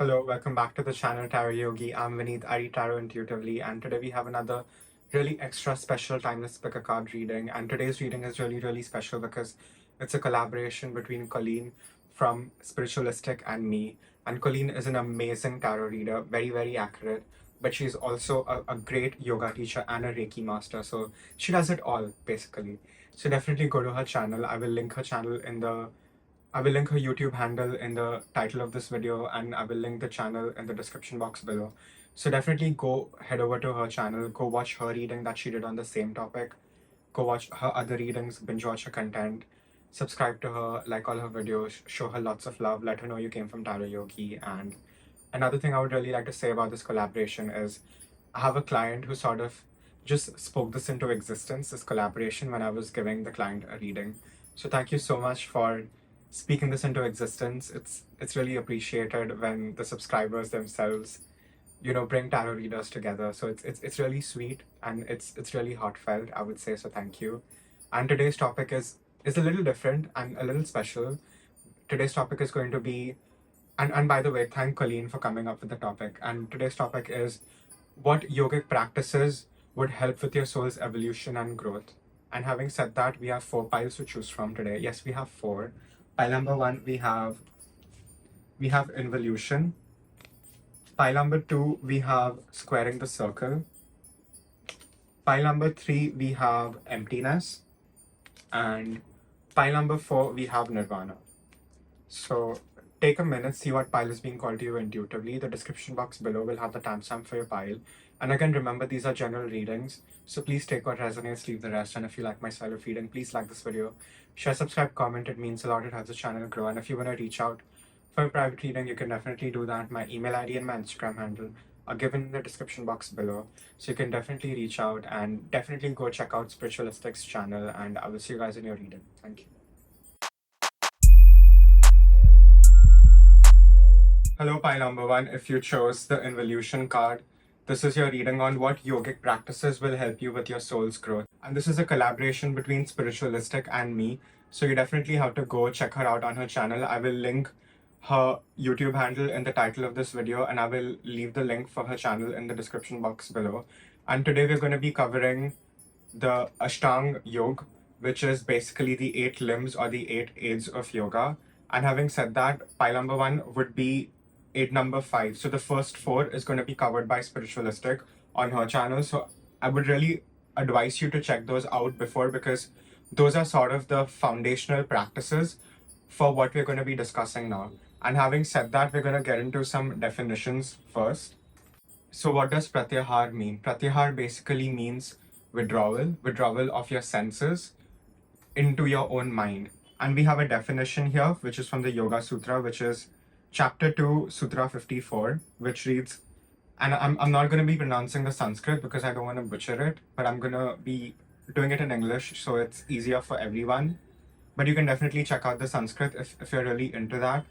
Hello, welcome back to the channel Tarot Yogi. I'm Vinit, I read tarot intuitively, and today we have another really extra special timeless pick a card reading. And today's reading is really special because it's a collaboration between Colleen from Spiritualistic and me. And Colleen is an amazing tarot reader, very accurate, but she's also a great yoga teacher and a Reiki master. So she does it all basically. So definitely go to her channel. I will link her YouTube handle in the title of this video, and I will link the channel in the description box below. So definitely go head over to her channel, go watch her reading that she did on the same topic, go watch her other readings, binge watch her content, subscribe to her, like all her videos, show her lots of love, let her know you came from Tarot Yogi. And another thing I would really like to say about this collaboration is I have a client who sort of just spoke this into existence, this collaboration, when I was giving the client a reading. So thank you so much for speaking this into existence. It's really appreciated when the subscribers themselves, bring tarot readers together. So it's really sweet, and it's really heartfelt, I would say. So thank you. And today's topic is a little different and a little special. Today's topic is going to be, and by the way, thank Colleen for coming up with the topic. And today's topic is what yogic practices would help with your soul's evolution and growth. And having said that, we have 4 piles to choose from today. Yes, we have 4. Pile number 1, we have involution. Pile number 2, we have squaring the circle. Pile number 3, we have emptiness. And pile number 4, we have nirvana. So take a minute, see what pile is being called to you intuitively. The description box below will have the timestamp for your pile. And again, remember, these are general readings, so please take what resonates, leave the rest. And if you like my style of reading, please like this video, share, subscribe, comment. It means a lot. It helps the channel grow. And if you want to reach out for a private reading, you can definitely do that. My email ID and my Instagram handle are given in the description box below, so you can definitely reach out, and definitely go check out Spiritualistic's channel. And I will see you guys in your reading. Thank you. Hello, pile number 1. If you chose the involution card, this is your reading on what yogic practices will help you with your soul's growth. And this is a collaboration between Spiritualistic and me, so you definitely have to go check her out on her channel. I will link her YouTube handle in the title of this video, and I will leave the link for her channel in the description box below. And today we're going to be covering the Ashtanga Yoga, which is basically the 8 limbs or the 8 aids of yoga. And having said that, pile number 1 would be aid number 5. So the first 4 is going to be covered by Spiritualistic on her channel. So I would really advise you to check those out before, because those are sort of the foundational practices for what we're going to be discussing now. And having said that, we're going to get into some definitions first. So what does pratyahar mean? Pratyahar basically means withdrawal of your senses into your own mind. And we have a definition here, which is from the Yoga Sutra, which is Chapter 2, Sutra 54, which reads, and I'm not going to be pronouncing the Sanskrit because I don't want to butcher it, but I'm going to be doing it in English so it's easier for everyone. But you can definitely check out the Sanskrit if you're really into that.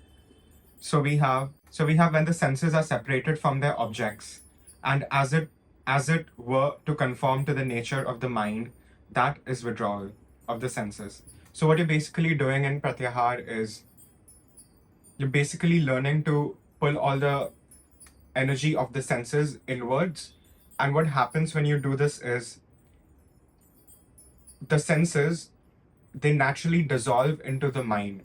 So we have when the senses are separated from their objects, and as it were to conform to the nature of the mind, that is withdrawal of the senses. So what you're basically doing in pratyahar is you're basically learning to pull all the energy of the senses inwards. And what happens when you do this is the senses, they naturally dissolve into the mind.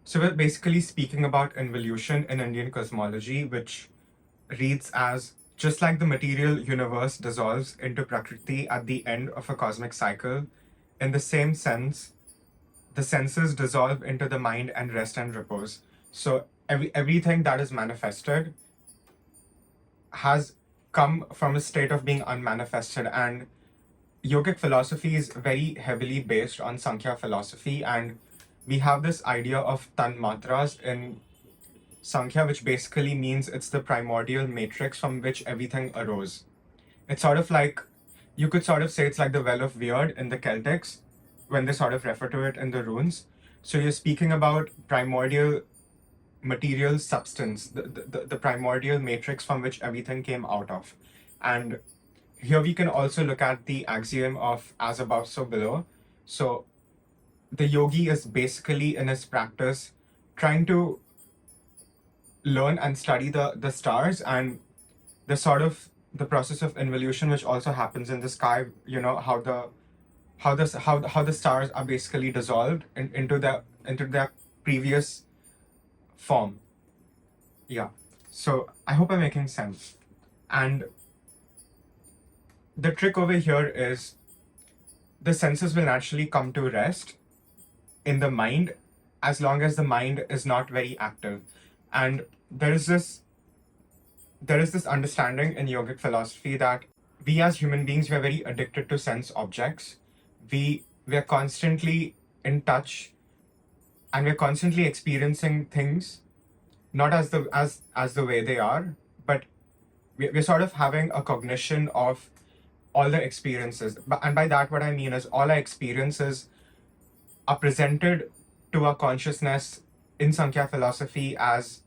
So we're basically speaking about involution in Indian cosmology, which reads as, just like the material universe dissolves into Prakriti at the end of a cosmic cycle, in the same sense, the senses dissolve into the mind and rest and repose. So everything that is manifested has come from a state of being unmanifested. And yogic philosophy is very heavily based on Sankhya philosophy, and we have this idea of tanmatras in Sankhya, which basically means it's the primordial matrix from which everything arose. It's sort of like, you could sort of say it's like the well of Weird in the Celtics, when they sort of refer to it in the runes. So you're speaking about primordial material substance, the primordial matrix from which everything came out of. And here we can also look at the axiom of as above, so below. So the yogi is basically in his practice trying to learn and study the stars and the sort of the process of involution which also happens in the sky, how the stars are basically dissolved into their previous form. Yeah. So I hope I'm making sense. And the trick over here is the senses will naturally come to rest in the mind as long as the mind is not very active. And there is this understanding in yogic philosophy that we as human beings, we are very addicted to sense objects. We are constantly in touch and we're constantly experiencing things not as the way they are, but we're sort of having a cognition of all the experiences. And by that, what I mean is all our experiences are presented to our consciousness in Sankhya philosophy as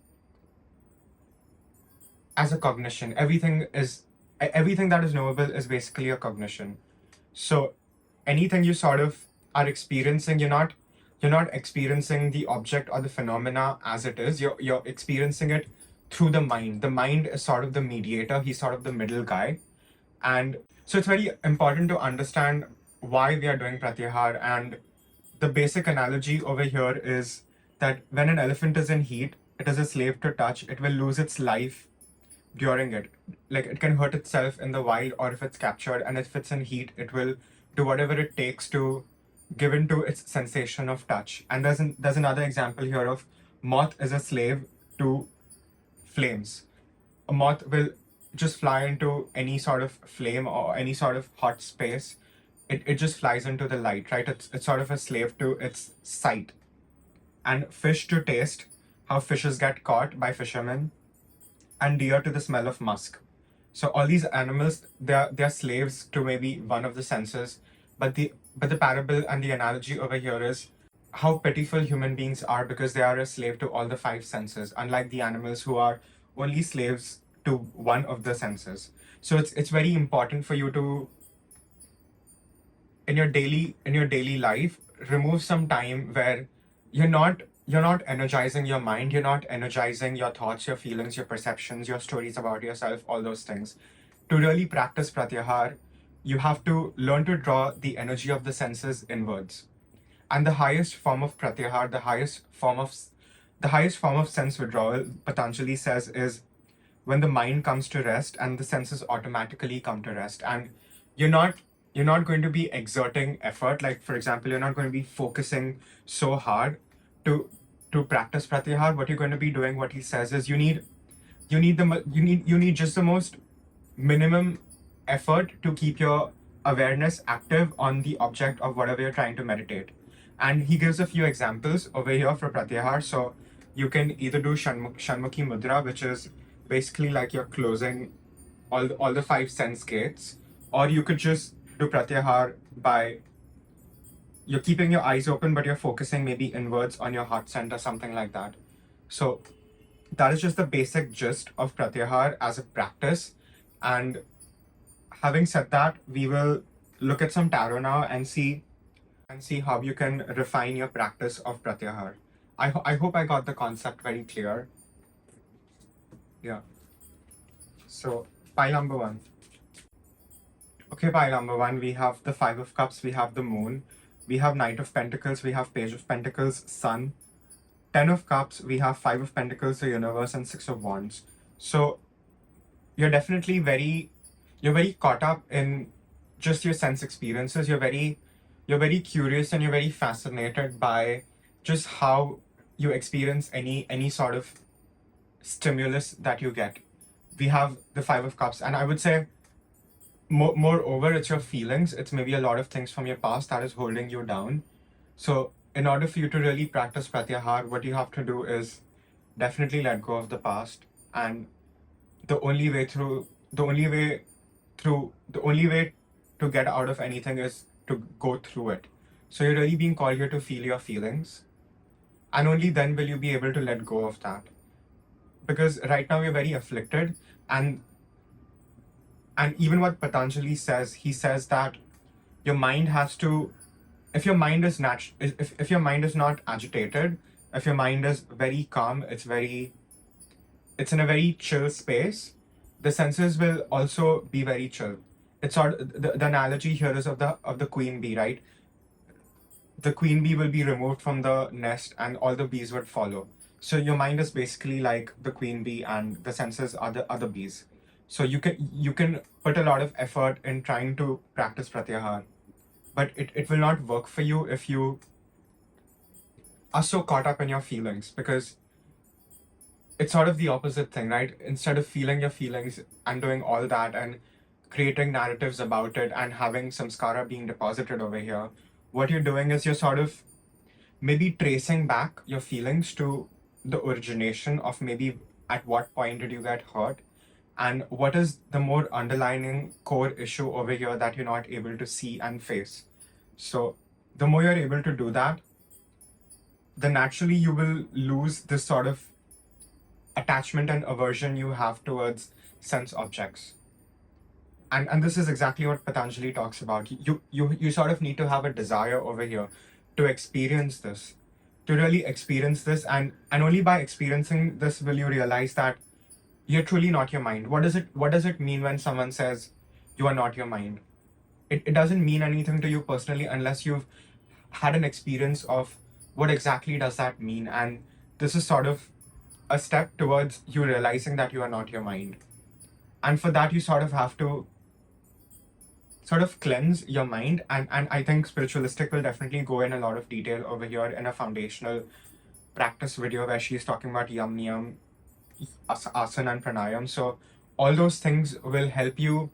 a cognition. Everything that is knowable is basically a cognition. So anything you sort of are experiencing, you're not experiencing the object or the phenomena as it is. You're experiencing it through the mind. The mind is sort of the mediator. He's sort of the middle guy. And so it's very important to understand why we are doing pratyahar. And the basic analogy over here is that when an elephant is in heat, it is a slave to touch. It will lose its life during it. Like it can hurt itself in the wild, or if it's captured, and if it's in heat, it will do whatever it takes to give in to its sensation of touch. And there's another example here of moth is a slave to flames. A moth will just fly into any sort of flame or any sort of hot space. It just flies into the light, right? It's sort of a slave to its sight. And fish to taste, how fishes get caught by fishermen, and deer to the smell of musk. So all these animals, they're slaves to maybe one of the senses, but the parable and the analogy over here is how pitiful human beings are because they are a slave to all the five senses, unlike the animals who are only slaves to one of the senses. So it's very important for you to in your daily life remove some time where you're not energizing your mind, you're not energizing your thoughts, your feelings, your perceptions, your stories about yourself, all those things. To really practice pratyahar, you have to learn to draw the energy of the senses inwards. And the highest form of pratyahar, the highest form of sense withdrawal, Patanjali says, is when the mind comes to rest and the senses automatically come to rest. And you're not going to be exerting effort. Like, for example, you're not going to be focusing so hard to practice pratyahar. What you're going to be doing, what he says, is you need just the most minimum effort to keep your awareness active on the object of whatever you're trying to meditate. And he gives a few examples over here for pratyahar. So you can either do Shanmukhi Mudra, which is basically like you're closing all the five sense gates, or you could just do pratyahar by you're keeping your eyes open, but you're focusing maybe inwards on your heart center, something like that. So that is just the basic gist of pratyahar as a practice. And having said that, we will look at some tarot now and see how you can refine your practice of pratyahar. I hope I got the concept very clear. Yeah. So pile number one. Okay, pile number one, we have the Five of Cups, we have the Moon, we have Knight of Pentacles, we have Page of Pentacles, Sun, Ten of Cups, we have Five of Pentacles, the Universe, and Six of Wands. So you're definitely you're very caught up in just your sense experiences. You're very curious and you're very fascinated by just how you experience any sort of stimulus that you get. We have the Five of Cups, and I would say moreover, it's your feelings. It's maybe a lot of things from your past that is holding you down. So in order for you to really practice pratyahar, what you have to do is definitely let go of the past. And the only way to get out of anything is to go through it. So you're really being called here to feel your feelings. And only then will you be able to let go of that. Because right now you're very afflicted, and even what Patanjali says, he says that your mind has to, if your mind is if your mind is not agitated, if your mind is very calm, it's very it's in a very chill space, the senses will also be very chill. It's sort of, the analogy here is of the queen bee, right? The queen bee will be removed from the nest and all the bees would follow. So your mind is basically like the queen bee and the senses are the other bees. So you can put a lot of effort in trying to practice pratyahar, but it will not work for you if you are so caught up in your feelings, because it's sort of the opposite thing, right? Instead of feeling your feelings and doing all that and creating narratives about it and having samskara being deposited over here, what you're doing is you're sort of maybe tracing back your feelings to the origination of maybe at what point did you get hurt and what is the more underlying core issue over here that you're not able to see and face. So the more you're able to do that, then naturally you will lose this sort of attachment and aversion you have towards sense objects. And this is exactly what Patanjali talks about. You sort of need to have a desire over here to experience this, to really experience this, and only by experiencing this will you realize that you're truly not your mind. What does it mean when someone says you are not your mind? It doesn't mean anything to you personally unless you've had an experience of what exactly does that mean. And this is sort of a step towards you realizing that you are not your mind. And for that, you sort of have to sort of cleanse your mind. And I think Spiritualistic will definitely go in a lot of detail over here in a foundational practice video where she's talking about yam, niyam, asana, and pranayam. So all those things will help you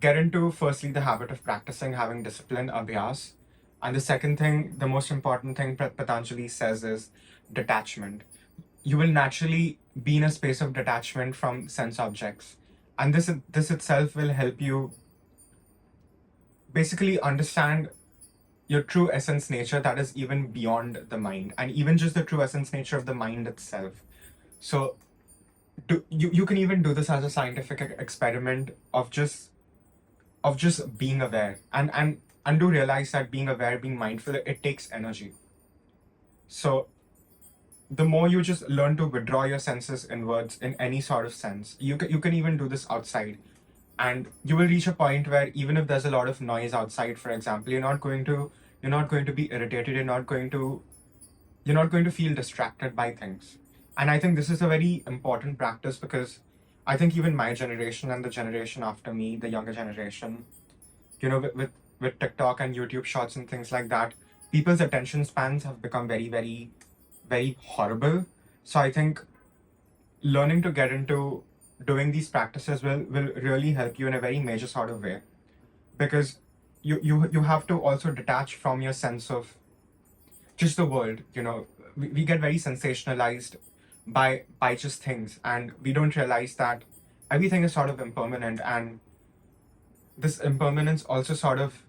get into, firstly, the habit of practicing, having discipline, abhyas. And the second thing, the most important thing Patanjali says is detachment. You will naturally be in a space of detachment from sense objects. And this itself will help you basically understand your true essence nature that is even beyond the mind, and even just the true essence nature of the mind itself. So you can even do this as a scientific experiment of just being aware, and do realize that being aware, being mindful, it takes energy. So the more you just learn to withdraw your senses inwards in any sort of sense, you can even do this outside, and you will reach a point where even if there's a lot of noise outside, for example, you're not going to be irritated, you're not going to feel distracted by things. And I think this is a very important practice, because I think even my generation and the generation after me, the younger generation, with TikTok and YouTube shorts and things like that, people's attention spans have become very, very, very horrible. So I think learning to get into doing these practices will really help you in a very major sort of way, because you have to also detach from your sense of just the world. We get very sensationalized by just things, and we don't realize that everything is sort of impermanent, and this impermanence also sort of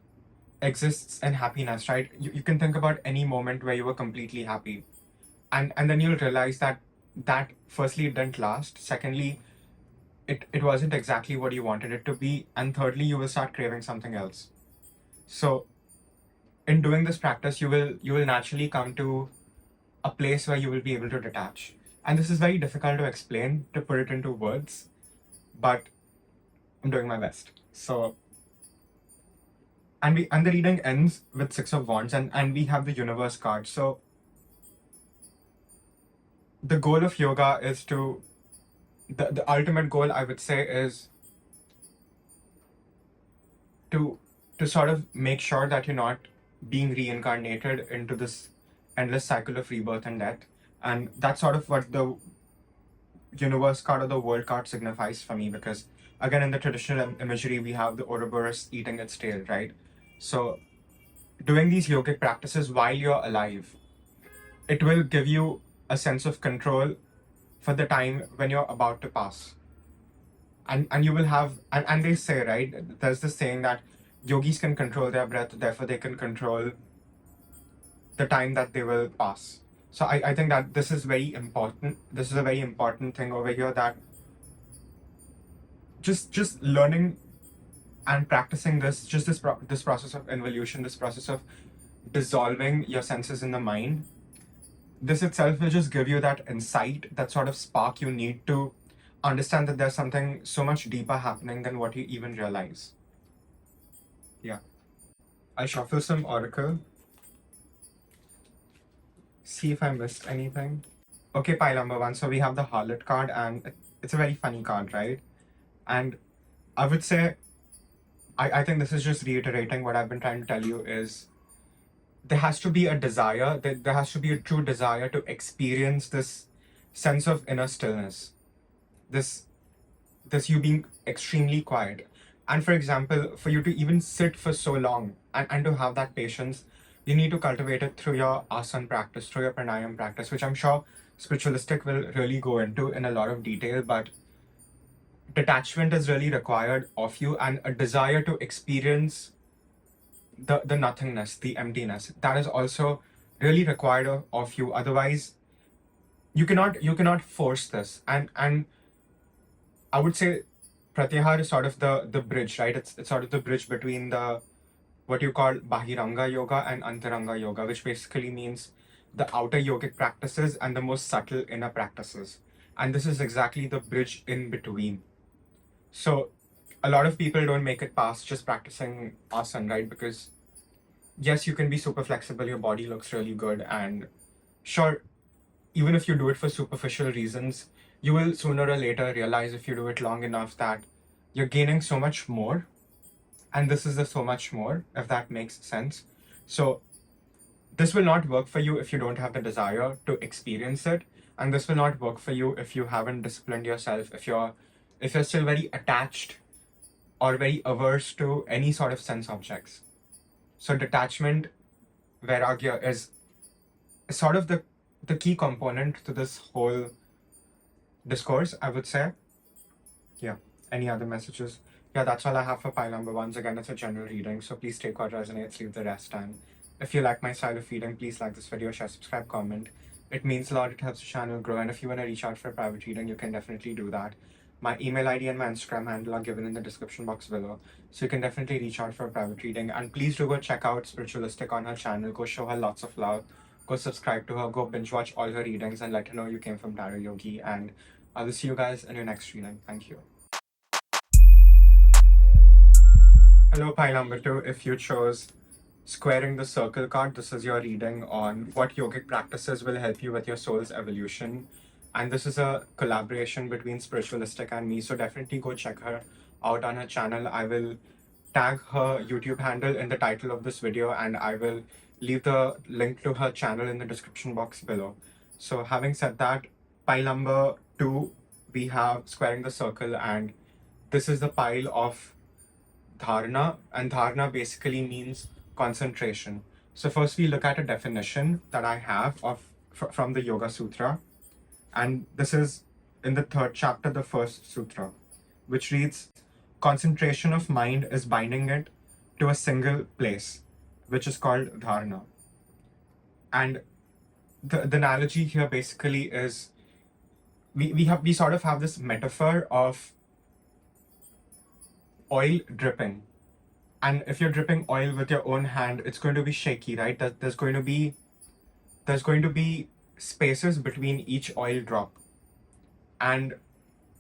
exists in happiness, right? You can think about any moment where you were completely happy, and then you'll realize that firstly it didn't last, secondly it wasn't exactly what you wanted it to be, and thirdly you will start craving something else. So in doing this practice, you will naturally come to a place where you will be able to detach. And this is very difficult to explain, to put it into words, but I'm doing my best. So, and the reading ends with Six of Wands, and we have the Universe card. So the goal of yoga is to, the ultimate goal, I would say, is to sort of make sure that you're not being reincarnated into this endless cycle of rebirth and death. And that's sort of what the Universe card or the World card signifies for me, because again, in the traditional imagery, we have the Ouroboros eating its tail, right? So doing these yogic practices while you're alive, it will give you a sense of control for the time when you're about to pass. And you will have, and they say, right, there's this saying that yogis can control their breath, therefore they can control the time that they will pass. So I think that this is very important. This is a very important thing over here, that just learning and practicing this, just this process of involution, this process of dissolving your senses in the mind, this itself will just give you that insight, that sort of spark you need to understand that there's something so much deeper happening than what you even realize. Yeah. I shuffle some oracle. See if I missed anything. Okay, pile number 1. So we have the harlot card, and it's a very funny card, right? And I would say, I think this is just reiterating what I've been trying to tell you is there has to be a desire, there has to be a true desire to experience this sense of inner stillness, this you being extremely quiet. And for example, for you to even sit for so long and to have that patience, you need to cultivate it through your asana practice, through your pranayam practice, which I'm sure spiritualistic will really go into in a lot of detail. But detachment is really required of you, and a desire to experience the nothingness, the emptiness, that is also really required of you. Otherwise, you cannot force this. And I would say pratyahar is sort of the bridge, right? It's sort of the bridge between the what you call bahiranga yoga and antaranga yoga, which basically means the outer yogic practices and the most subtle inner practices. And this is exactly the bridge in between. So a lot of people don't make it past just practicing asana, right? Because yes, you can be super flexible, your body looks really good, and sure, even if you do it for superficial reasons, you will sooner or later realize, if you do it long enough, that you're gaining so much more. And this is the so much more, if that makes sense. So this will not work for you if you don't have the desire to experience it. And this will not work for you if you haven't disciplined yourself, if you're still very attached or very averse to any sort of sense objects. So detachment, vairagya, is sort of the key component to this whole discourse, I would say. Yeah. Any other messages? Yeah, that's all I have for pile number 1. Again, it's a general reading, so please take what resonates, leave the rest. And if you like my style of reading, please like this video, share, subscribe, comment. It means a lot, it helps the channel grow. And if you want to reach out for a private reading, you can definitely do that. My email ID and my Instagram handle are given in the description box below, so you can definitely reach out for a private reading. And please do go check out Spiritualistic on her channel. Go show her lots of love. Go subscribe to her. Go binge watch all her readings and let her know you came from Tarot Yogi. And I will see you guys in your next reading. Thank you. Hello, pile number 2. If you chose Squaring the Circle card, this is your reading on what yogic practices will help you with your soul's evolution. And this is a collaboration between Spiritualistic and me, so definitely go check her out on her channel. I will tag her YouTube handle in the title of this video, and I will leave the link to her channel in the description box below. So having said that, pile number 2, we have Squaring the Circle, and this is the pile of dharana, and dharana basically means concentration. So first we look at a definition that I have from the Yoga Sutra, and this is in the 3rd chapter, the 1st sutra, which reads, concentration of mind is binding it to a single place, which is called dharana. And the analogy here basically is we sort of have this metaphor of oil dripping. And if you're dripping oil with your own hand, it's going to be shaky, right? There's going to be spaces between each oil drop. And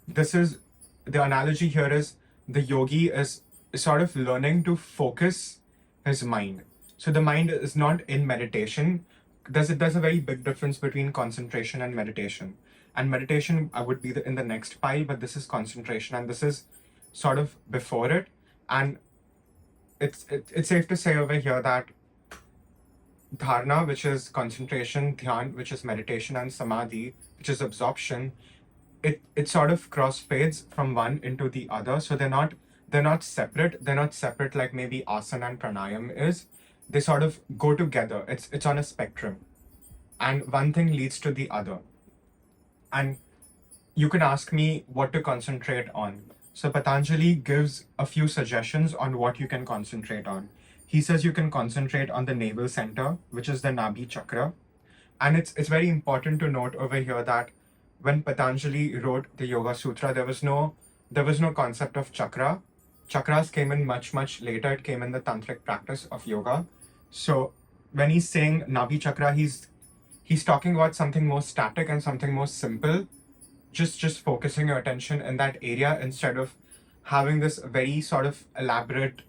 this is the analogy here is the yogi is sort of learning to focus his mind. So the mind is not in meditation. There's a very big difference between concentration and meditation. And meditation would be in the next pile, but this is concentration, and this is sort of before it. And it's safe to say over here that dharana, which is concentration, dhyan, which is meditation, and samadhi, which is absorption, it sort of crossfades from one into the other. So they're not separate. They're not separate like maybe asana and pranayam is. They sort of go together. It's on a spectrum, and one thing leads to the other. And you can ask me what to concentrate on. So Patanjali gives a few suggestions on what you can concentrate on. He says you can concentrate on the navel center, which is the Nabhi chakra. And it's very important to note over here that when Patanjali wrote the Yoga Sutra, there was no concept of chakra. Chakras came in much, much later. It came in the tantric practice of yoga. So when he's saying Nabhi chakra, he's he's talking about something more static and something more simple, just focusing your attention in that area instead of having this very sort of elaborate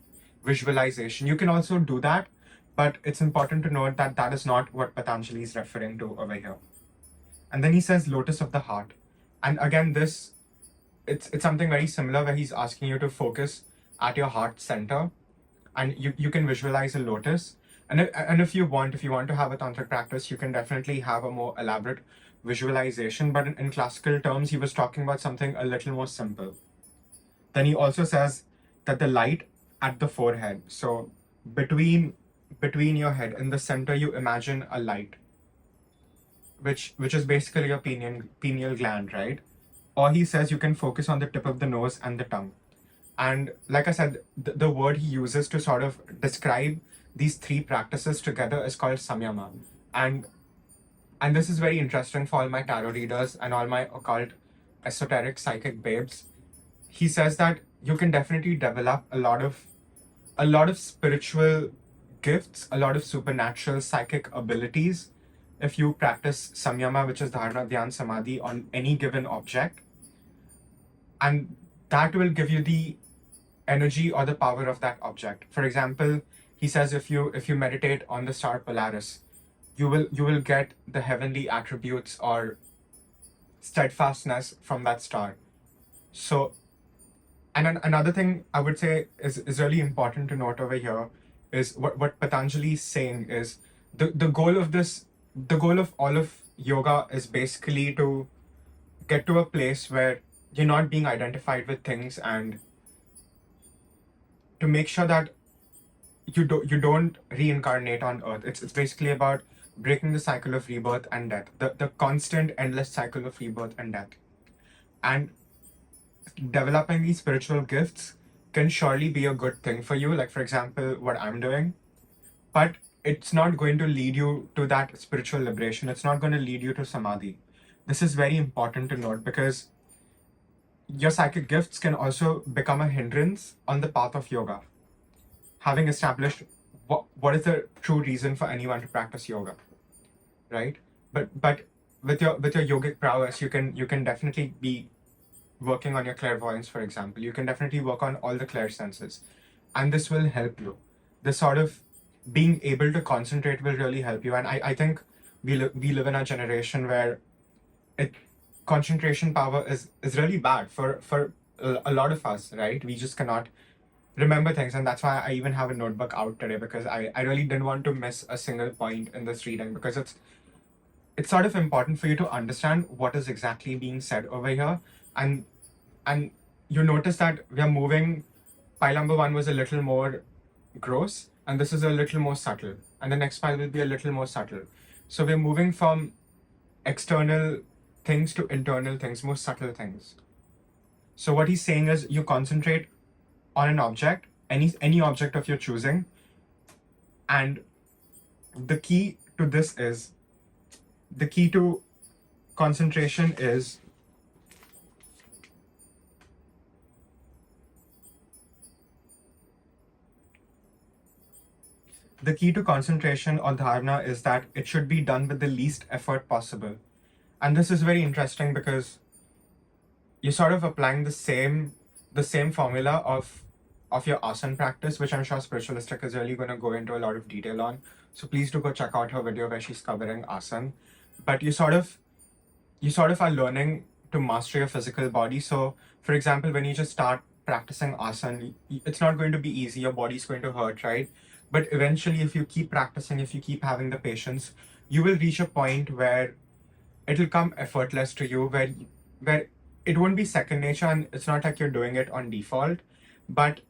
visualization. You can also do that, but it's important to note that that is not what Patanjali is referring to over here. And then he says lotus of the heart. And again, this it's something very similar where he's asking you to focus at your heart center, and you can visualize a lotus. And if you want to have a tantric practice, you can definitely have a more elaborate visualization. But in classical terms, he was talking about something a little more simple. Then he also says that the light at the forehead. So between your head in the center, you imagine a light, which is basically your pineal gland, right? Or he says you can focus on the tip of the nose and the tongue. And like I said, the word he uses to sort of describe these three practices together is called samyama. And this is very interesting for all my tarot readers and all my occult, esoteric, psychic babes. He says that you can definitely develop a lot of spiritual gifts, a lot of supernatural psychic abilities if you practice samyama, which is dharana, dhyan, samadhi, on any given object. And that will give you the energy or the power of that object. For example, he says if you meditate on the star Polaris, you will get the heavenly attributes or steadfastness from that star. So, and another thing I would say is really important to note over here is what Patanjali is saying is the goal of all of yoga is basically to get to a place where you're not being identified with things, and to make sure that you don't reincarnate on earth. It's basically about breaking the cycle of rebirth and death, the constant endless cycle of rebirth and death. And developing these spiritual gifts can surely be a good thing for you, like for example what I'm doing, but it's not going to lead you to that spiritual liberation. It's not going to lead you to samadhi. This is very important to note, because your psychic gifts can also become a hindrance on the path of yoga, having established what is the true reason for anyone to practice yoga, right? But with your yogic prowess, you can definitely be working on your clairvoyance, for example. You can definitely work on all the clairsenses, and this will help you. This sort of being able to concentrate will really help you. And I think we live in a generation where concentration power is really bad for a lot of us, right? We just cannot remember things, and that's why I even have a notebook out today, because I really didn't want to miss a single point in this reading, because it's sort of important for you to understand what is exactly being said over here. And you notice that we are moving. Pile number 1 was a little more gross, and this is a little more subtle, and the next pile will be a little more subtle. So we're moving from external things to internal things, more subtle things. So what he's saying is you concentrate on an object, any object of your choosing, and the key to concentration is the key to concentration or dharana is that it should be done with the least effort possible. And this is very interesting because you're sort of applying the same formula of your asana practice, which I'm sure Spiritualistic is really going to go into a lot of detail on. So please do go check out her video where she's covering asana. But you sort of are learning to master your physical body. So for example, when you just start practicing asana, it's not going to be easy. Your body's going to hurt, right? But eventually, if you keep practicing, if you keep having the patience, you will reach a point where it'll come effortless to you, where it won't be second nature, and it's not like you're doing it on default, but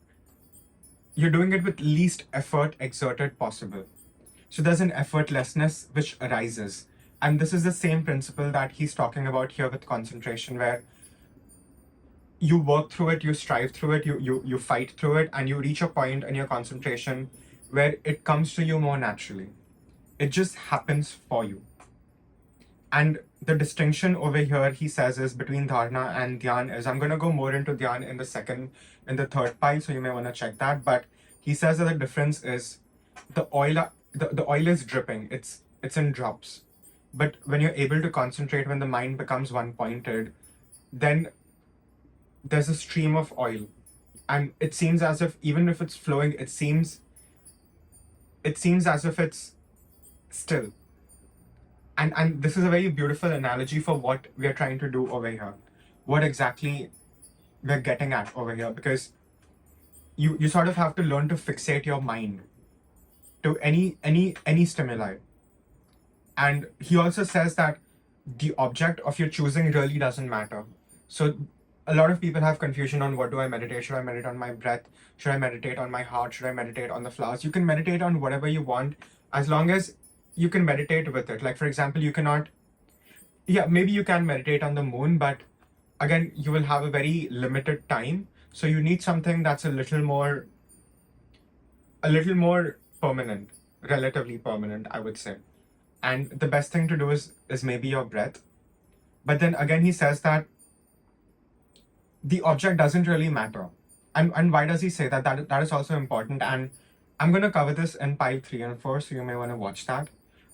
you're doing it with least effort exerted possible. So there's an effortlessness which arises. And this is the same principle that he's talking about here with concentration, where you work through it, you strive through it, you fight through it, and you reach a point in your concentration where it comes to you more naturally. It just happens for you. And the distinction over here, he says, is between dharana and dhyan is, I'm going to go more into dhyan in the third pile, so you may want to check that. But he says that the difference is the oil is dripping. It's in drops. But when you're able to concentrate, when the mind becomes one-pointed, then there's a stream of oil. And it seems as if, even if it's flowing, it seems as if it's still. And this is a very beautiful analogy for what we are trying to do over here. What exactly we're getting at over here, because you sort of have to learn to fixate your mind to any stimuli. And he also says that the object of your choosing really doesn't matter. So a lot of people have confusion on what do I meditate? Should I meditate on my breath? Should I meditate on my heart? Should I meditate on the flowers? You can meditate on whatever you want, as long as you can meditate with it. Like, for example, you cannot, yeah, maybe you can meditate on the moon, but again, you will have a very limited time. So you need something that's a little more permanent, relatively permanent, I would say. And the best thing to do is maybe your breath. But then again, he says that the object doesn't really matter. And why does he say that? That is also important. And I'm going to cover this in pile 3 and 4, so you may want to watch that.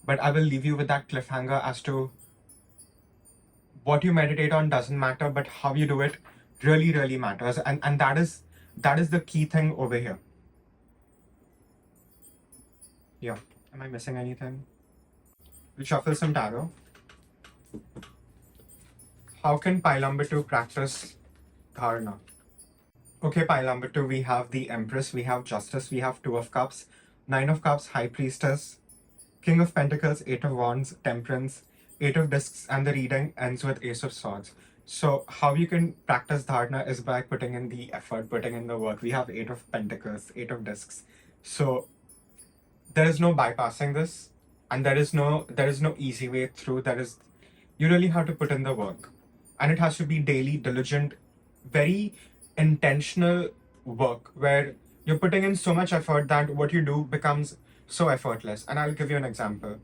But I will leave you with that cliffhanger as to what you meditate on doesn't matter, but how you do it really, really matters. And that is the key thing over here. Yeah. Am I missing anything? We'll shuffle some tarot. How can pile number 2 practice dharana? Okay, pile number 2, we have the Empress, we have Justice, we have 2 of Cups, 9 of Cups, High Priestess, King of Pentacles, 8 of Wands, Temperance, 8 of Discs, and the reading ends with Ace of Swords. So how you can practice dharana is by putting in the effort, putting in the work. We have 8 of Pentacles, 8 of Discs. So there is no bypassing this, and there is no easy way through. You really have to put in the work, and it has to be daily, diligent, very intentional work where you're putting in so much effort that what you do becomes so effortless. And I'll give you an example.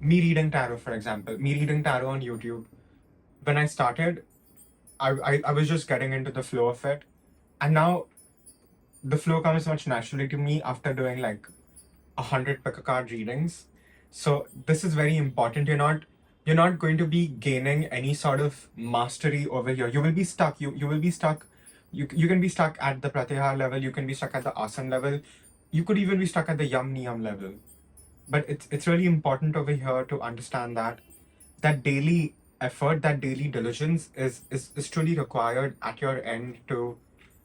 Me reading tarot, for example, me reading tarot on YouTube. When I started, I was just getting into the flow of it, and now the flow comes much naturally to me after doing like 100 pickacard readings. So this is very important. You're not going to be gaining any sort of mastery over here. You will be stuck. You will be stuck. You can be stuck at the pratyahar level. You can be stuck at the asana level. You could even be stuck at the yam niyam level. But it's really important over here to understand that daily effort, that daily diligence is truly required at your end to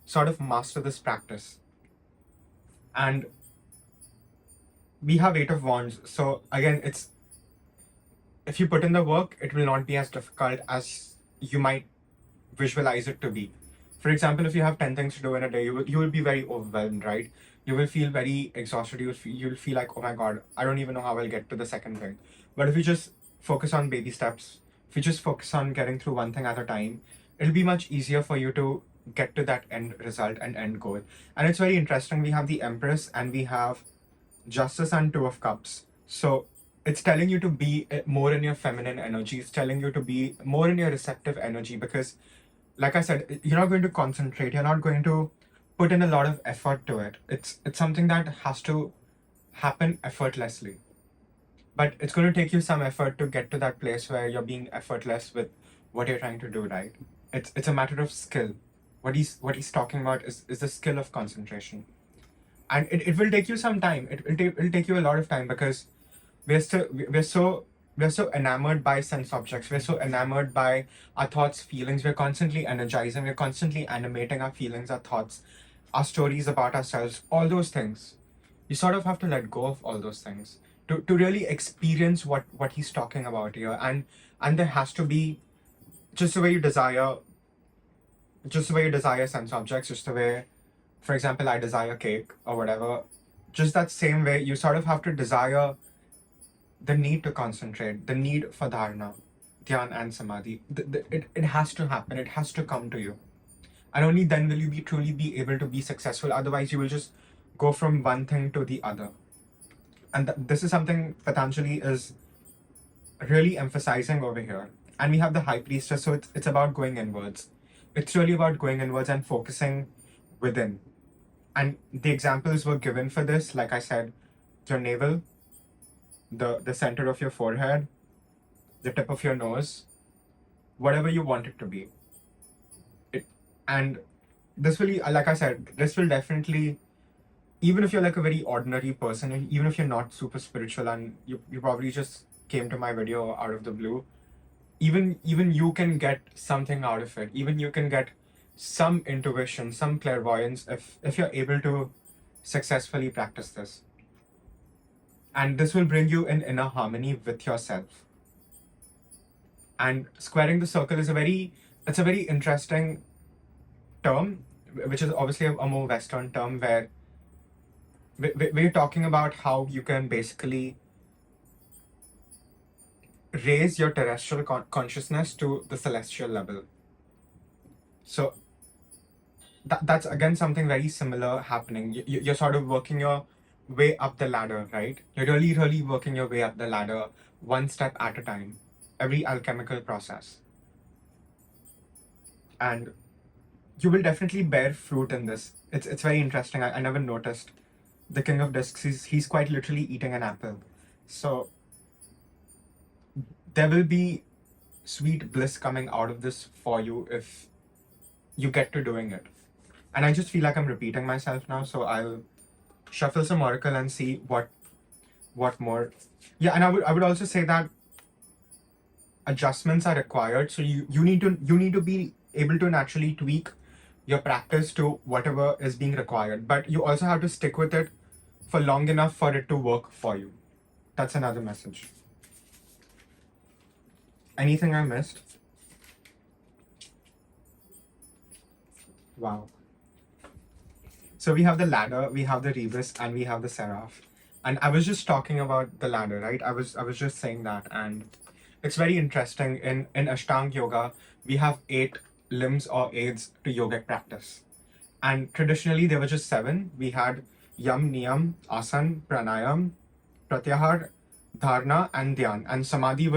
sort of master this practice. And we have 8 of Wands. So again, if you put in the work, it will not be as difficult as you might visualize it to be. For example, if you have 10 things to do in a day, you will be very overwhelmed, right? You will feel very exhausted. You'll feel like, oh my God, I don't even know how I'll get to the second thing. But if you just focus on baby steps, if you just focus on getting through one thing at a time, it'll be much easier for you to get to that end result and end goal. And it's very interesting. We have the Empress and we have Justice and 2 of Cups. So it's telling you to be more in your feminine energy. It's telling you to be more in your receptive energy, because like I said, you're not going to concentrate. You're not going to put in a lot of effort to it. It's something that has to happen effortlessly. But it's going to take you some effort to get to that place where you're being effortless with what you're trying to do, right? It's a matter of skill. What he's talking about is the skill of concentration. And it will take you some time. It'll take you a lot of time, because we're so enamored by sense objects. We're so enamored by our thoughts, feelings. We're constantly energizing. We're constantly animating our feelings, our thoughts, our stories about ourselves, all those things. You sort of have to let go of all those things to really experience what he's talking about here. And there has to be, just the way you desire sense objects, just the way, for example, I desire cake or whatever, just that same way, you sort of have to desire the need to concentrate, the need for dharana, dhyan and samadhi. It has to happen. It has to come to you. And only then will you truly be able to be successful. Otherwise, you will just go from one thing to the other. And this is something Patanjali is really emphasizing over here. And we have the High Priestess, so it's about going inwards. It's really about going inwards and focusing within. And the examples were given for this, like I said, your navel, the center of your forehead, the tip of your nose, whatever you want it to be. And this will, like I said, this will definitely, even if you're like a very ordinary person, and even if you're not super spiritual and you probably just came to my video out of the blue, even you can get something out of it. Even you can get some intuition, some clairvoyance if you're able to successfully practice this. And this will bring you in inner harmony with yourself. And squaring the circle is a very interesting term, which is obviously a more Western term, where we're talking about how you can basically raise your terrestrial consciousness to the celestial level. So that's again something very similar happening. You're sort of working your way up the ladder, right? You're really working your way up the ladder, one step at a time, every alchemical process. And you will definitely bear fruit in this. It's very interesting. I never noticed. The King of Discs, he's quite literally eating an apple. So there will be sweet bliss coming out of this for you if you get to doing it. And I just feel like I'm repeating myself now, so I'll shuffle some oracle and see what more. Yeah, and I would also say that adjustments are required. So you need to be able to naturally tweak your practice to whatever is being required. But you also have to stick with it for long enough for it to work for you. That's another message. Anything I missed? Wow. So we have the ladder, we have the rebus, and we have the seraph. And I was just talking about the ladder, right? I was just saying that, and it's very interesting. In Ashtanga Yoga, we have 8 limbs or aids to yogic practice. And traditionally, there were just 7. We had Yam, Niyam, Asan, Pranayam, Pratyahar, Dharna, and Dhyan. And Samadhi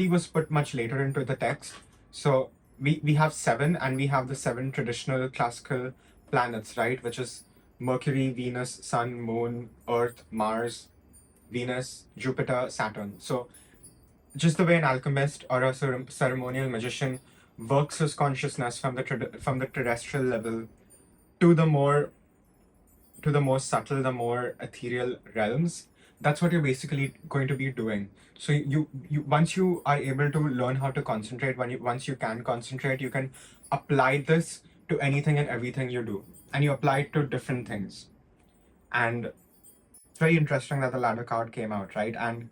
was put much later into the text. So we have 7, and we have the 7 traditional classical planets, right? Which is Mercury, Venus, Sun, Moon, Earth, Mars, Venus, Jupiter, Saturn. So just the way an alchemist or a ceremonial magician works his consciousness from the terrestrial level to the more subtle, the more ethereal realms, that's what you're basically going to be doing. So you once you are able to learn how to concentrate, once you can concentrate, you can apply this to anything and everything you do, and you apply it to different things. And it's very interesting that the ladder card came out, right? And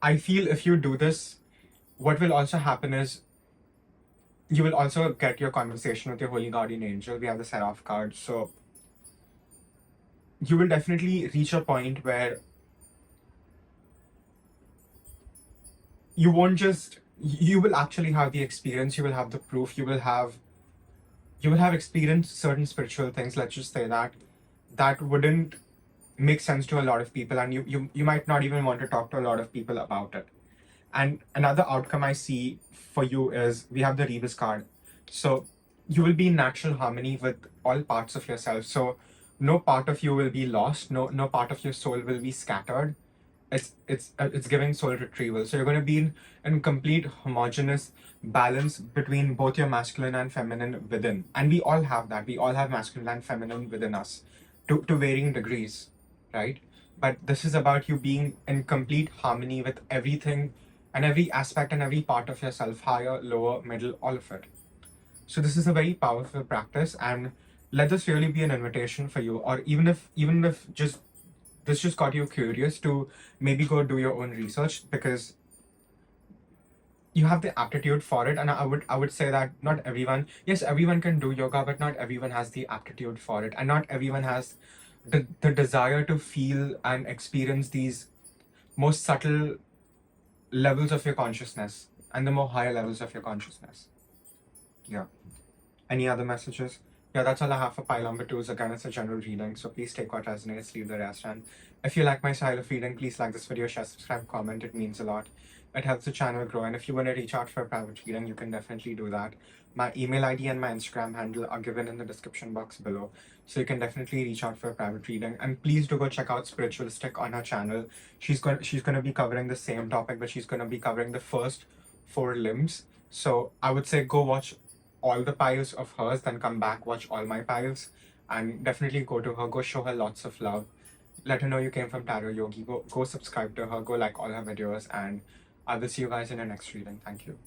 I feel if you do this, what will also happen is you will also get your conversation with your holy guardian angel. We have the seraph card, so you will definitely reach a point where you will actually have the experience, you will have the proof, you will have experienced certain spiritual things, let's just say that wouldn't make sense to a lot of people, and you might not even want to talk to a lot of people about it. And another outcome I see for you is we have the rebus card. So you will be in natural harmony with all parts of yourself. So no part of you will be lost, no part of your soul will be scattered. It's giving soul retrieval. So you're going to be in complete homogeneous balance between both your masculine and feminine within. And we all have that. We all have masculine and feminine within us to varying degrees, right? But this is about you being in complete harmony with everything and every aspect and every part of yourself, higher, lower, middle, all of it. So this is a very powerful practice, and let this really be an invitation for you. Or even if this just got you curious to maybe go do your own research, because you have the aptitude for it. And I would say that not everyone, yes, everyone can do yoga, but not everyone has the aptitude for it, and not everyone has the desire to feel and experience these most subtle levels of your consciousness and the more higher levels of your consciousness. Yeah. Any other messages? Yeah, that's all I have for pile number 2. Again, it's a general reading, so please take what resonates, leave the rest, and If you like my style of reading, please like this video, share, subscribe, comment. It means a lot. It helps the channel grow. And if you want to reach out for a private reading, you can definitely do that. My email ID and my Instagram handle are given in the description box below. So you can definitely reach out for a private reading. And please do go check out Spiritualistic on her channel. She's gonna be covering the same topic, but she's gonna be covering the first 4 limbs. So I would say go watch all the piles of hers, then come back, watch all my piles, and definitely go to her, go show her lots of love. Let her know you came from Tarot Yogi. Go subscribe to her, go like all her videos, and I will see you guys in the next reading. Thank you.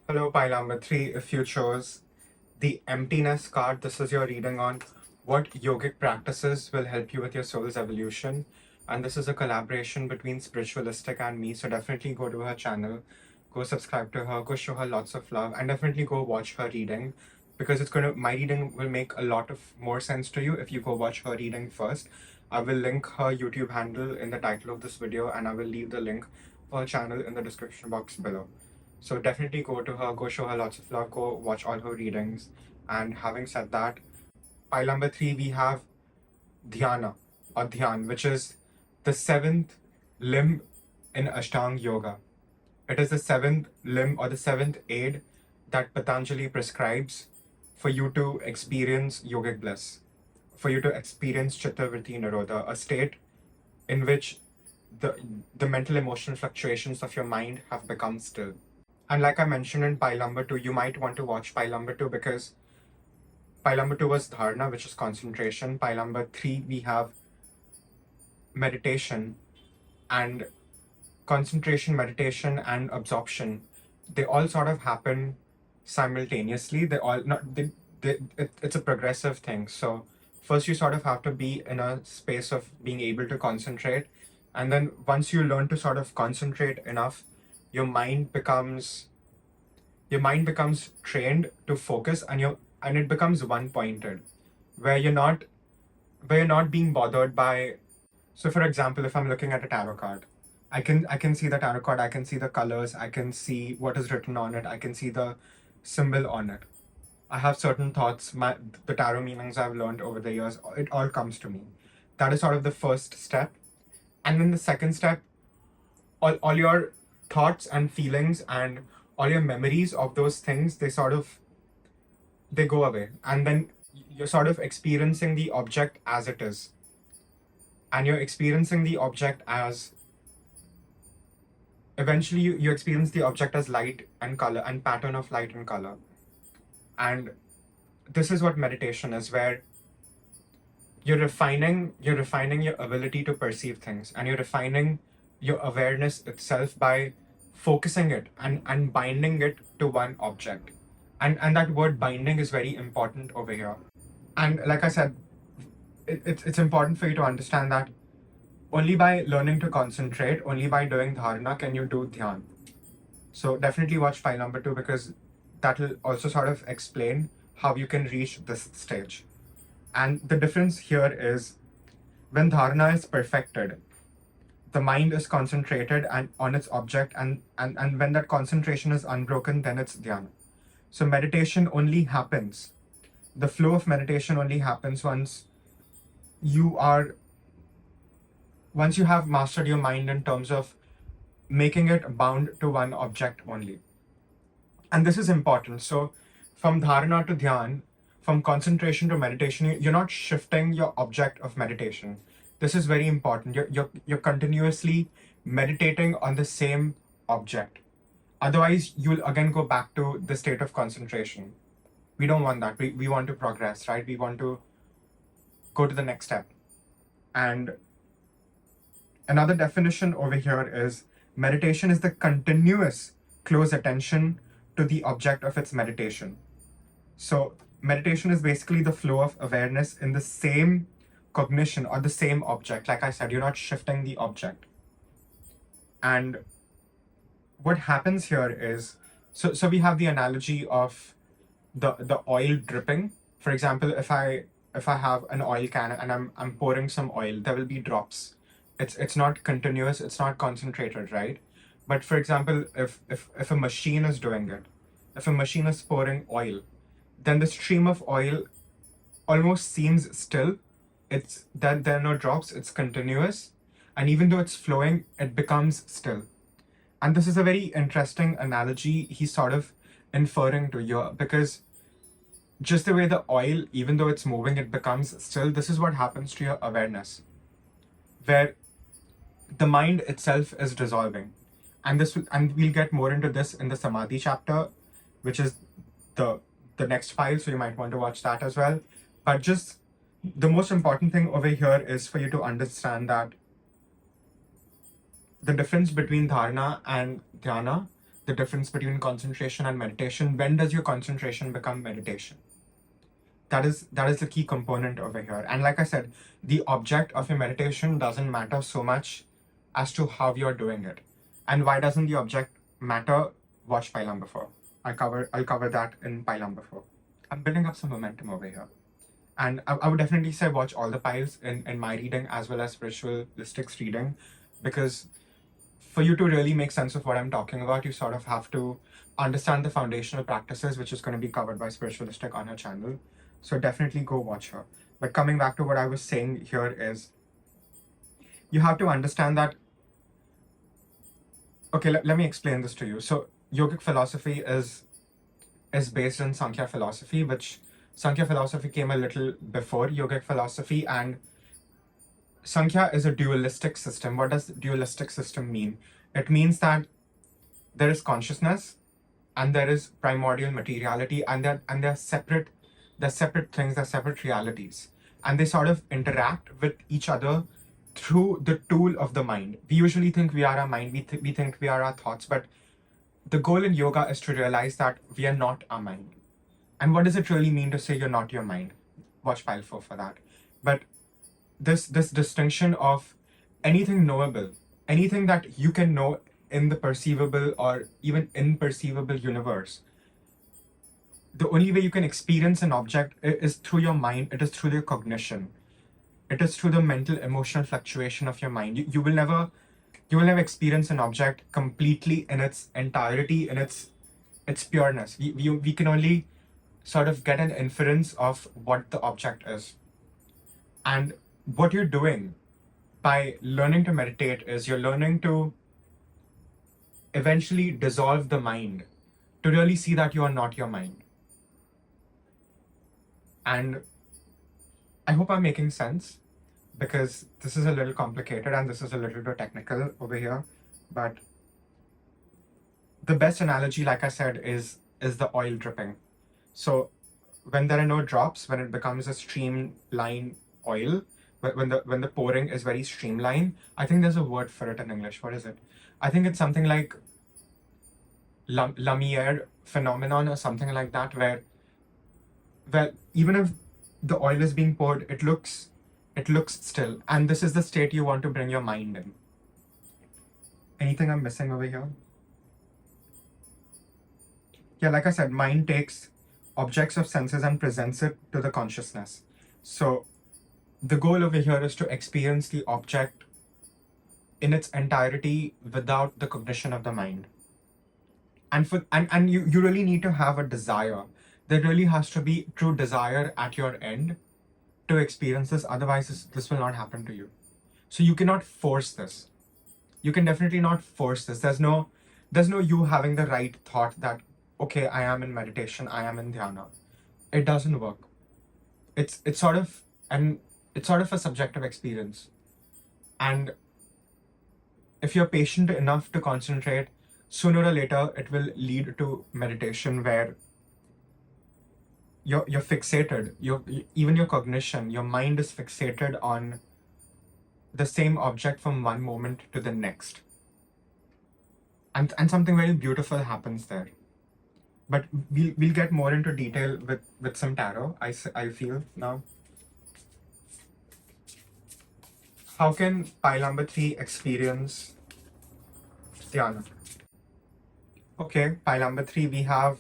Hello, pile number 3. If you chose the emptiness card, this is your reading on what yogic practices will help you with your soul's evolution. And this is a collaboration between Spiritualistic and me. So definitely go to her channel, go subscribe to her, go show her lots of love, and definitely go watch her reading, because my reading will make a lot of more sense to you if you go watch her reading first. I will link her YouTube handle in the title of this video, and I will leave the link for her channel in the description box below. So definitely go to her, go show her lots of love, go watch all her readings. And having said that, pile number 3, we have Dhyana or Dhyan, which is the 7th limb in Ashtanga Yoga. It is the 7th limb or the 7th aid that Patanjali prescribes for you to experience yogic bliss, for you to experience Chitta-vritti Nirodha, a state in which the mental emotional fluctuations of your mind have become still. And like I mentioned in pile number 2, you might want to watch pile number 2, because pile number 2 was dharana, which is concentration. Pile number 3, we have meditation. And concentration, meditation, and absorption, they all sort of happen simultaneously. It's a progressive thing. So first you sort of have to be in a space of being able to concentrate. And then once you learn to sort of concentrate enough, your mind becomes trained to focus, and it becomes one-pointed, where you're not being bothered by. So for example, if I'm looking at a tarot card, I can see the tarot card, I can see the colors, I can see what is written on it, I can see the symbol on it. I have certain thoughts, the tarot meanings I've learned over the years, it all comes to me. That is sort of the first step. And then the second step, all your thoughts and feelings and all your memories of those things, they go away. And then you're sort of experiencing the object as it is. And you're experiencing the object as, eventually you experience the object as light and color and pattern of light and color. And this is what meditation is, where you're refining your ability to perceive things, and you're refining your awareness itself by focusing it and binding it to one object. And that word binding is very important over here. And like I said, it's important for you to understand that only by learning to concentrate, only by doing dharana can you do dhyan. So definitely watch pile number 2, because that will also sort of explain how you can reach this stage. And the difference here is, when dharana is perfected, the mind is concentrated and on its object, and when that concentration is unbroken, then it's dhyana. So meditation only happens, the flow of meditation only happens once you have mastered your mind in terms of making it bound to one object only. And this is important. So from dharana to dhyan, from concentration to meditation, you're not shifting your object of meditation. This is very important. You're continuously meditating on the same object. Otherwise, you'll again go back to the state of concentration. We don't want that. We want to progress, right? We want to go to the next step. And another definition over here is, meditation is the continuous close attention to the object of its meditation. So meditation is basically the flow of awareness in the same cognition or the same object. Like I said, you're not shifting the object. And what happens here is, so we have the analogy of the oil dripping. For example, if I have an oil can and I'm pouring some oil, there will be drops. It's not continuous, it's not concentrated, right? But for example, if a machine is doing it, if a machine is pouring oil, then the stream of oil almost seems still, it's that there are no drops, it's continuous. And even though it's flowing, it becomes still. And this is a very interesting analogy he's sort of inferring to here, because just the way the oil, even though it's moving, it becomes still. This is what happens to your awareness, where the mind itself is dissolving. And we'll get more into this in the Samadhi chapter, which is the next file, so you might want to watch that as well. But just the most important thing over here is for you to understand that the difference between dharana and dhyana, the difference between concentration and meditation. When does your concentration become meditation? That is the key component over here. And like I said, the object of your meditation doesn't matter so much as to how you're doing it. And why doesn't the object matter? Watch pile number 4. I'll cover that in pile number 4. I'm building up some momentum over here. And I would definitely say watch all the piles in my reading as well as spiritualistics reading, because for you to really make sense of what I'm talking about, you sort of have to understand the foundational practices, which is going to be covered by Spiritualistic on her channel. So definitely go watch her. But coming back to what I was saying here is, you have to understand that, okay, let me explain this to you. So yogic philosophy is based on Sankhya philosophy, which Sankhya philosophy came a little before yogic philosophy, and Sankhya is a dualistic system. What does dualistic system mean? It means that there is consciousness and there is primordial materiality, and they're separate things, they're separate realities. And they sort of interact with each other through the tool of the mind. We usually think we are our mind, we think we are our thoughts, but the goal in yoga is to realize that we are not our mind. And what does it really mean to say you're not your mind? Watch pile 4 for that. But this distinction of anything knowable, anything that you can know in the perceivable or even imperceivable universe, the only way you can experience an object is through your mind. It is through your cognition. It is through the mental emotional fluctuation of your mind. You will never experience an object completely in its entirety, in its pureness. We can only sort of get an inference of what the object is. And what you're doing by learning to meditate is you're learning to eventually dissolve the mind, to really see that you are not your mind. And I hope I'm making sense, because this is a little complicated and this is a little bit technical over here. But the best analogy, like I said, is the oil dripping. So when there are no drops, when it becomes a streamline oil, when the pouring is very streamlined, I think there's a word for it in English. What is it? I think it's something like Lumiere phenomenon or something like that, where even if the oil is being poured, it looks still. And this is the state you want to bring your mind in. Anything I'm missing over here? Yeah, like I said, mind takes objects of senses and presents it to the consciousness. So the goal over here is to experience the object in its entirety without the cognition of the mind. And you really need to have a desire. There really has to be true desire at your end to experience this. Otherwise, this will not happen to you. So you cannot force this. You can definitely not force this. There's no you having the right thought that, okay, I am in meditation, I am in dhyana. It doesn't work. It's sort of a subjective experience. And if you're patient enough to concentrate, sooner or later it will lead to meditation where you're fixated. Even your cognition, your mind is fixated on the same object from one moment to the next. And something very beautiful happens there. But we'll get more into detail with some tarot, I feel now. How can pile number 3 experience dhyana? Okay, pile number 3, we have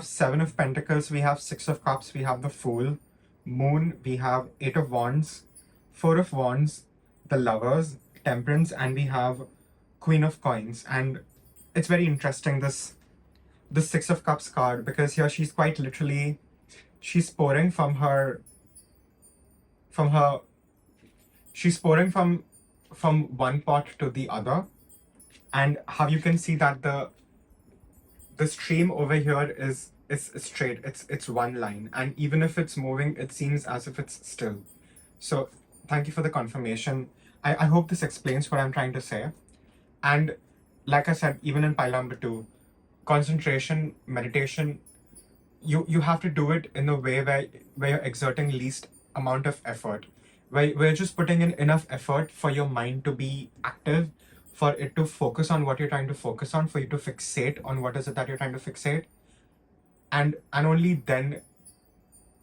7 of Pentacles, we have 6 of Cups, we have the Fool, Moon, we have 8 of Wands, 4 of Wands, the Lovers, Temperance, and we have Queen of Coins. And it's very interesting, this 6 of Cups card, because here she's quite literally, she's pouring from her from her, she's pouring from one pot to the other, and how you can see that the stream over here is straight. It's one line, and even if it's moving, it seems as if it's still. So thank you for the confirmation. I hope this explains what I'm trying to say. And like I said, even in pile number 2, concentration, meditation, you have to do it in a way where you're exerting least amount of effort, where you're just putting in enough effort for your mind to be active, for it to focus on what you're trying to focus on, for you to fixate on what is it that you're trying to fixate, and only then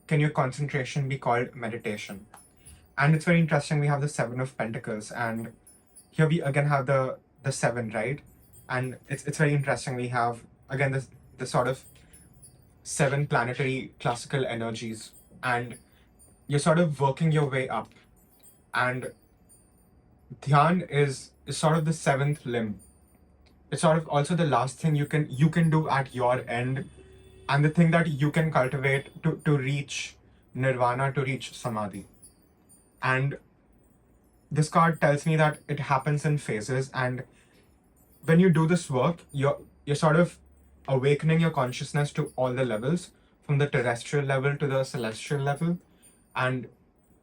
can your concentration be called meditation. And it's very interesting, we have the 7 of Pentacles, and here we again have the 7, right? And it's very interesting, we have again this sort of 7 planetary classical energies, and you're sort of working your way up, and dhyan is sort of the 7th limb. It's sort of also the last thing you can do at your end, and the thing that you can cultivate to reach nirvana, to reach samadhi. And this card tells me that it happens in phases, and when you do this work, you're sort of awakening your consciousness to all the levels, from the terrestrial level to the celestial level, and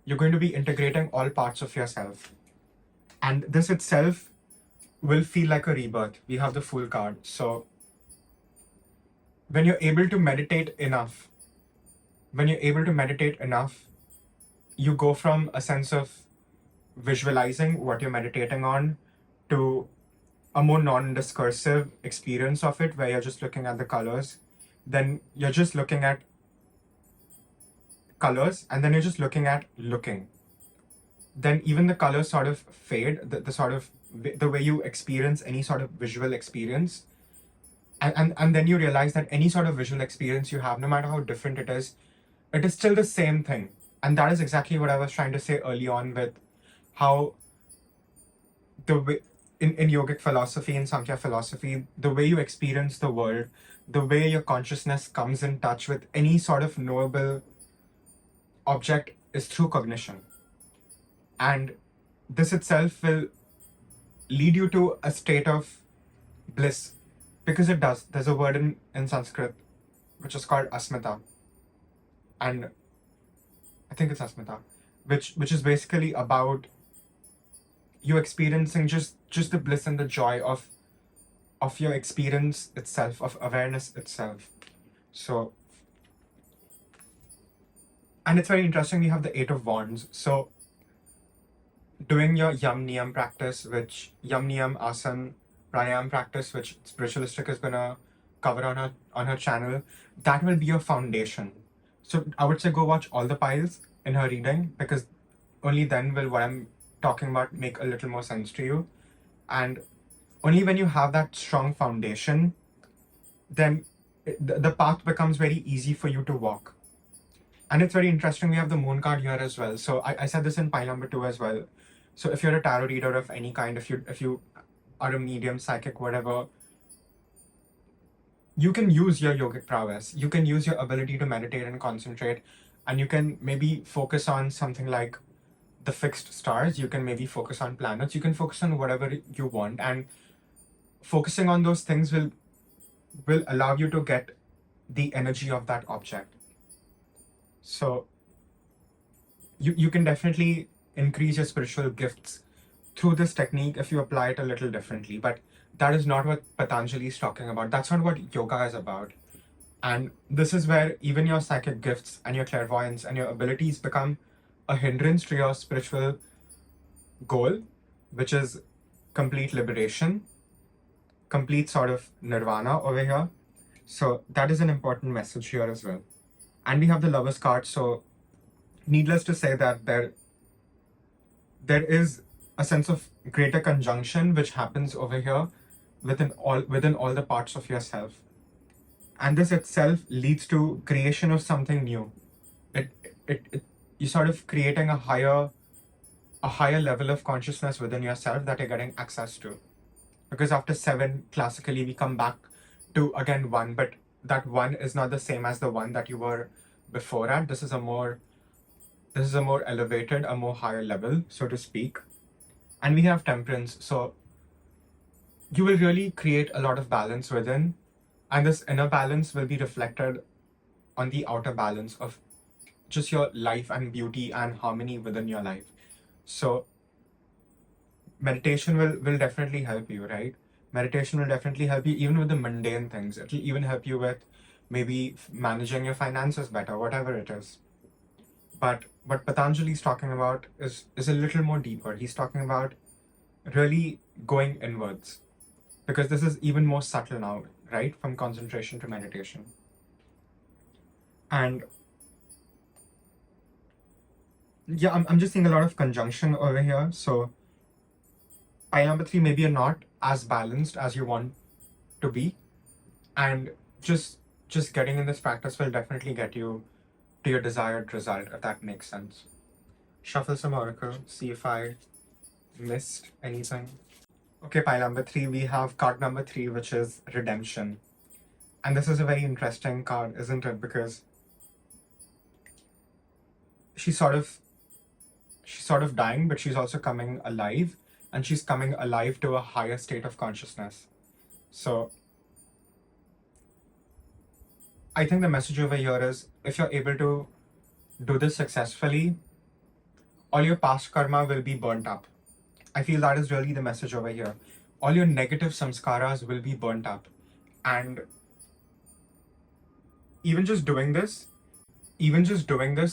you're going to be integrating all parts of yourself. And this itself will feel like a rebirth. We have the Fool card. So when you're able to meditate enough, you go from a sense of visualizing what you're meditating on to a more non-discursive experience of it, where you're just looking at the colors. Then you're just looking at colors, and then you're just looking at looking. Then even the colors sort of fade, the way you experience any sort of visual experience. And then you realize that any sort of visual experience you have, no matter how different it is still the same thing. And that is exactly what I was trying to say early on, with how the way in yogic philosophy, in Sankhya philosophy, the way you experience the world, the way your consciousness comes in touch with any sort of knowable object is through cognition. And this itself will lead you to a state of bliss, because it does. There's a word in Sanskrit which is called asmita, and I think it's asmita, which is basically about you experiencing just the bliss and the joy of your experience itself, of awareness itself. So, and it's very interesting, we have the 8 of Wands. So doing your yam niyam practice, which yam niyam asan pranayam practice, which Spiritualistic is gonna cover on her channel, that will be your foundation. So I would say go watch all the piles in her reading, because only then will what I'm talking about make a little more sense to you. And only when you have that strong foundation, then the path becomes very easy for you to walk. And it's very interesting, we have the Moon card here as well. So I said this in pile number 2 as well. So if you're a tarot reader of any kind, if you are a medium, psychic, whatever, you can use your yogic prowess. You can use your ability to meditate and concentrate, and you can maybe focus on something like the fixed stars. You can maybe focus on planets. You can focus on whatever you want, and focusing on those things will allow you to get the energy of that object. So you can definitely increase your spiritual gifts through this technique if you apply it a little differently. But that is not what Patanjali is talking about. That's not what yoga is about. And this is where even your psychic gifts and your clairvoyance and your abilities become a hindrance to your spiritual goal, which is complete liberation, complete sort of nirvana over here. So that is an important message here as well. And we have the Lovers card. So needless to say that there is a sense of greater conjunction which happens over here within all the parts of yourself. And this itself leads to creation of something new. You're sort of creating a higher level of consciousness within yourself that you're getting access to. Because after 7, classically, we come back to, again, 1, but that 1 is not the same as the 1 that you were before at. This is a more This is a more elevated, a more higher level, so to speak. And we have temperance, so you will really create a lot of balance within, and this inner balance will be reflected on the outer balance of just your life and beauty and harmony within your life. So meditation will definitely help you, right? Meditation will definitely help you even with the mundane things. It'll even help you with maybe managing your finances better, whatever it is. But what Patanjali is talking about is a little more deeper. He's talking about really going inwards, because this is even more subtle now, right? From concentration to meditation. And yeah, I'm just seeing a lot of conjunction over here. So pile number 3, maybe you're not as balanced as you want to be, and just getting in this practice will definitely get you to your desired result, if that makes sense. Shuffle some oracle, see if I missed anything. Okay, pile number 3, we have card number 3, which is redemption. And this is a very interesting card, isn't it? Because she's sort of dying, but she's also coming alive, and she's coming alive to a higher state of consciousness. So I think the message over here is, if you're able to do this successfully, all your past karma will be burnt up. I feel that is really the message over here. All your negative samskaras will be burnt up. And even just doing this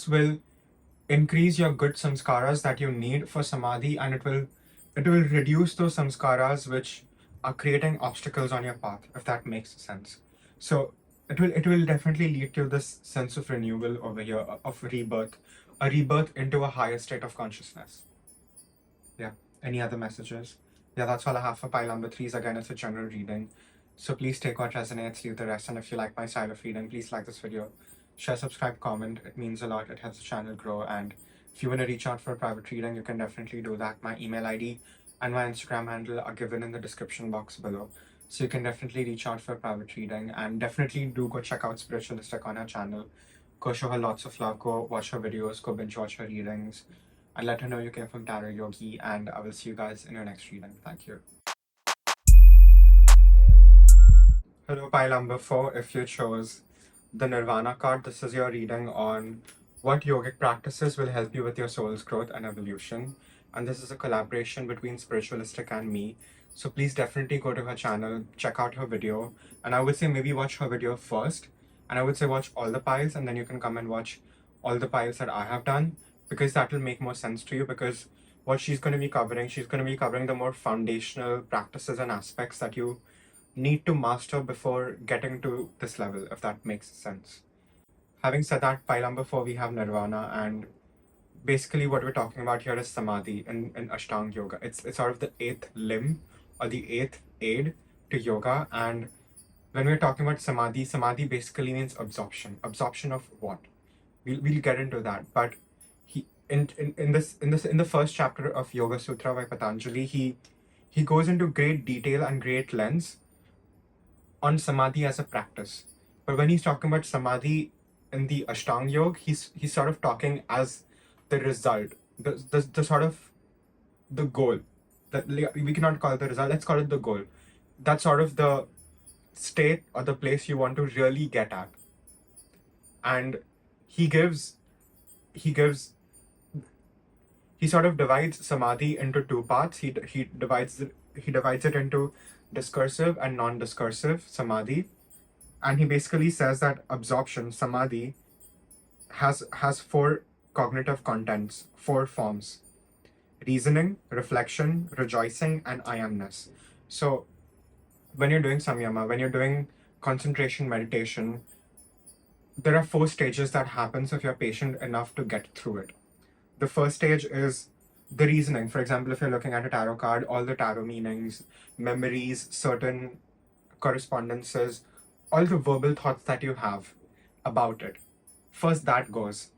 will increase your good samskaras that you need for samadhi, and it will reduce those samskaras which are creating obstacles on your path, if that makes sense. So it will definitely lead to this sense of renewal over here, of rebirth, a rebirth into a higher state of consciousness. Yeah. Any other messages? Yeah, that's all I have for pile number 3s. Again, it's a general reading, so please take what resonates, leave the rest. And if you like my style of reading, please like this video, share, subscribe, comment. It means a lot. It helps the channel grow. And if you want to reach out for a private reading, you can definitely do that. My email ID and my Instagram handle are given in the description box below, so you can definitely reach out for a private reading. And definitely do go check out Spiritualistic on her channel. Go show her lots of love. Go watch her videos. Go binge watch her readings. And let her know you came from Tarot Yogi. And I will see you guys in your next reading. Thank you. Hello, pile number 4. If you chose the Nirvana card, this is your reading on what yogic practices will help you with your soul's growth and evolution. And this is a collaboration between Spiritualistic and me. So please definitely go to her channel, check out her video. And I would say maybe watch her video first. And I would say watch all the piles, and then you can come and watch all the piles that I have done, because that will make more sense to you. Because what she's going to be covering the more foundational practices and aspects that you need to master before getting to this level, if that makes sense. Having said that, pile number 4, we have Nirvana, and basically what we're talking about here is samadhi in Ashtanga yoga. It's sort of the 8th limb or the 8th aid to yoga. And when we're talking about samadhi basically means absorption. Absorption of what? We'll get into that. But he in the first chapter of Yoga Sutra by Patanjali, he goes into great detail and great lengths on samadhi as a practice. But when he's talking about samadhi in the Ashtanga Yoga, he's sort of talking as the result, the sort of the goal. That we cannot call it the result, let's call it the goal. That's sort of the state or the place you want to really get at. And he sort of divides samadhi into 2 parts. He divides it into discursive and non-discursive samadhi. And he basically says that absorption, samadhi, has 4 cognitive contents, 4 forms: reasoning, reflection, rejoicing, and I amness. So when you're doing samyama, when you're doing concentration meditation, there are 4 stages that happens if you're patient enough to get through it. The first stage is the reasoning. For example, if you're looking at a tarot card, all the tarot meanings, memories, certain correspondences, all the verbal thoughts that you have about it. First that goes.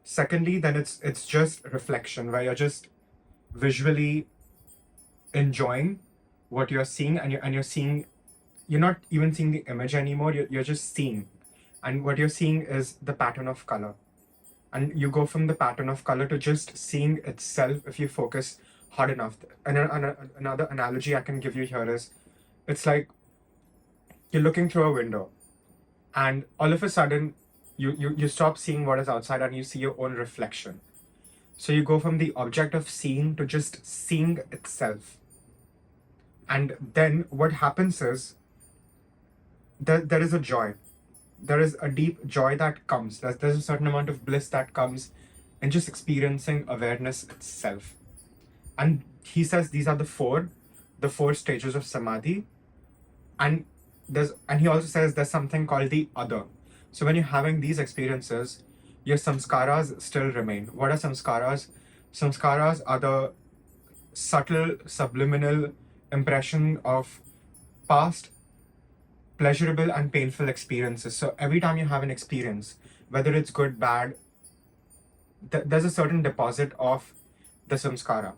Secondly, then it's just reflection, where you're just visually enjoying what you're seeing, and you're seeing, you're not even seeing the image anymore, you're just seeing. And what you're seeing is the pattern of color. And you go from the pattern of color to just seeing itself if you focus hard enough. And another analogy I can give you here is, it's like you're looking through a window, and all of a sudden you stop seeing what is outside and you see your own reflection. So you go from the object of seeing to just seeing itself. And then what happens is that there is a joy. There is a deep joy that comes. There's a certain amount of bliss that comes in just experiencing awareness itself. And he says these are the four stages of samadhi. And he also says there's something called the other. So when you're having these experiences, your samskaras still remain. What are samskaras? Samskaras are the subtle, subliminal impression of past pleasurable and painful experiences. So every time you have an experience, whether it's good, bad, there's a certain deposit of the samskara.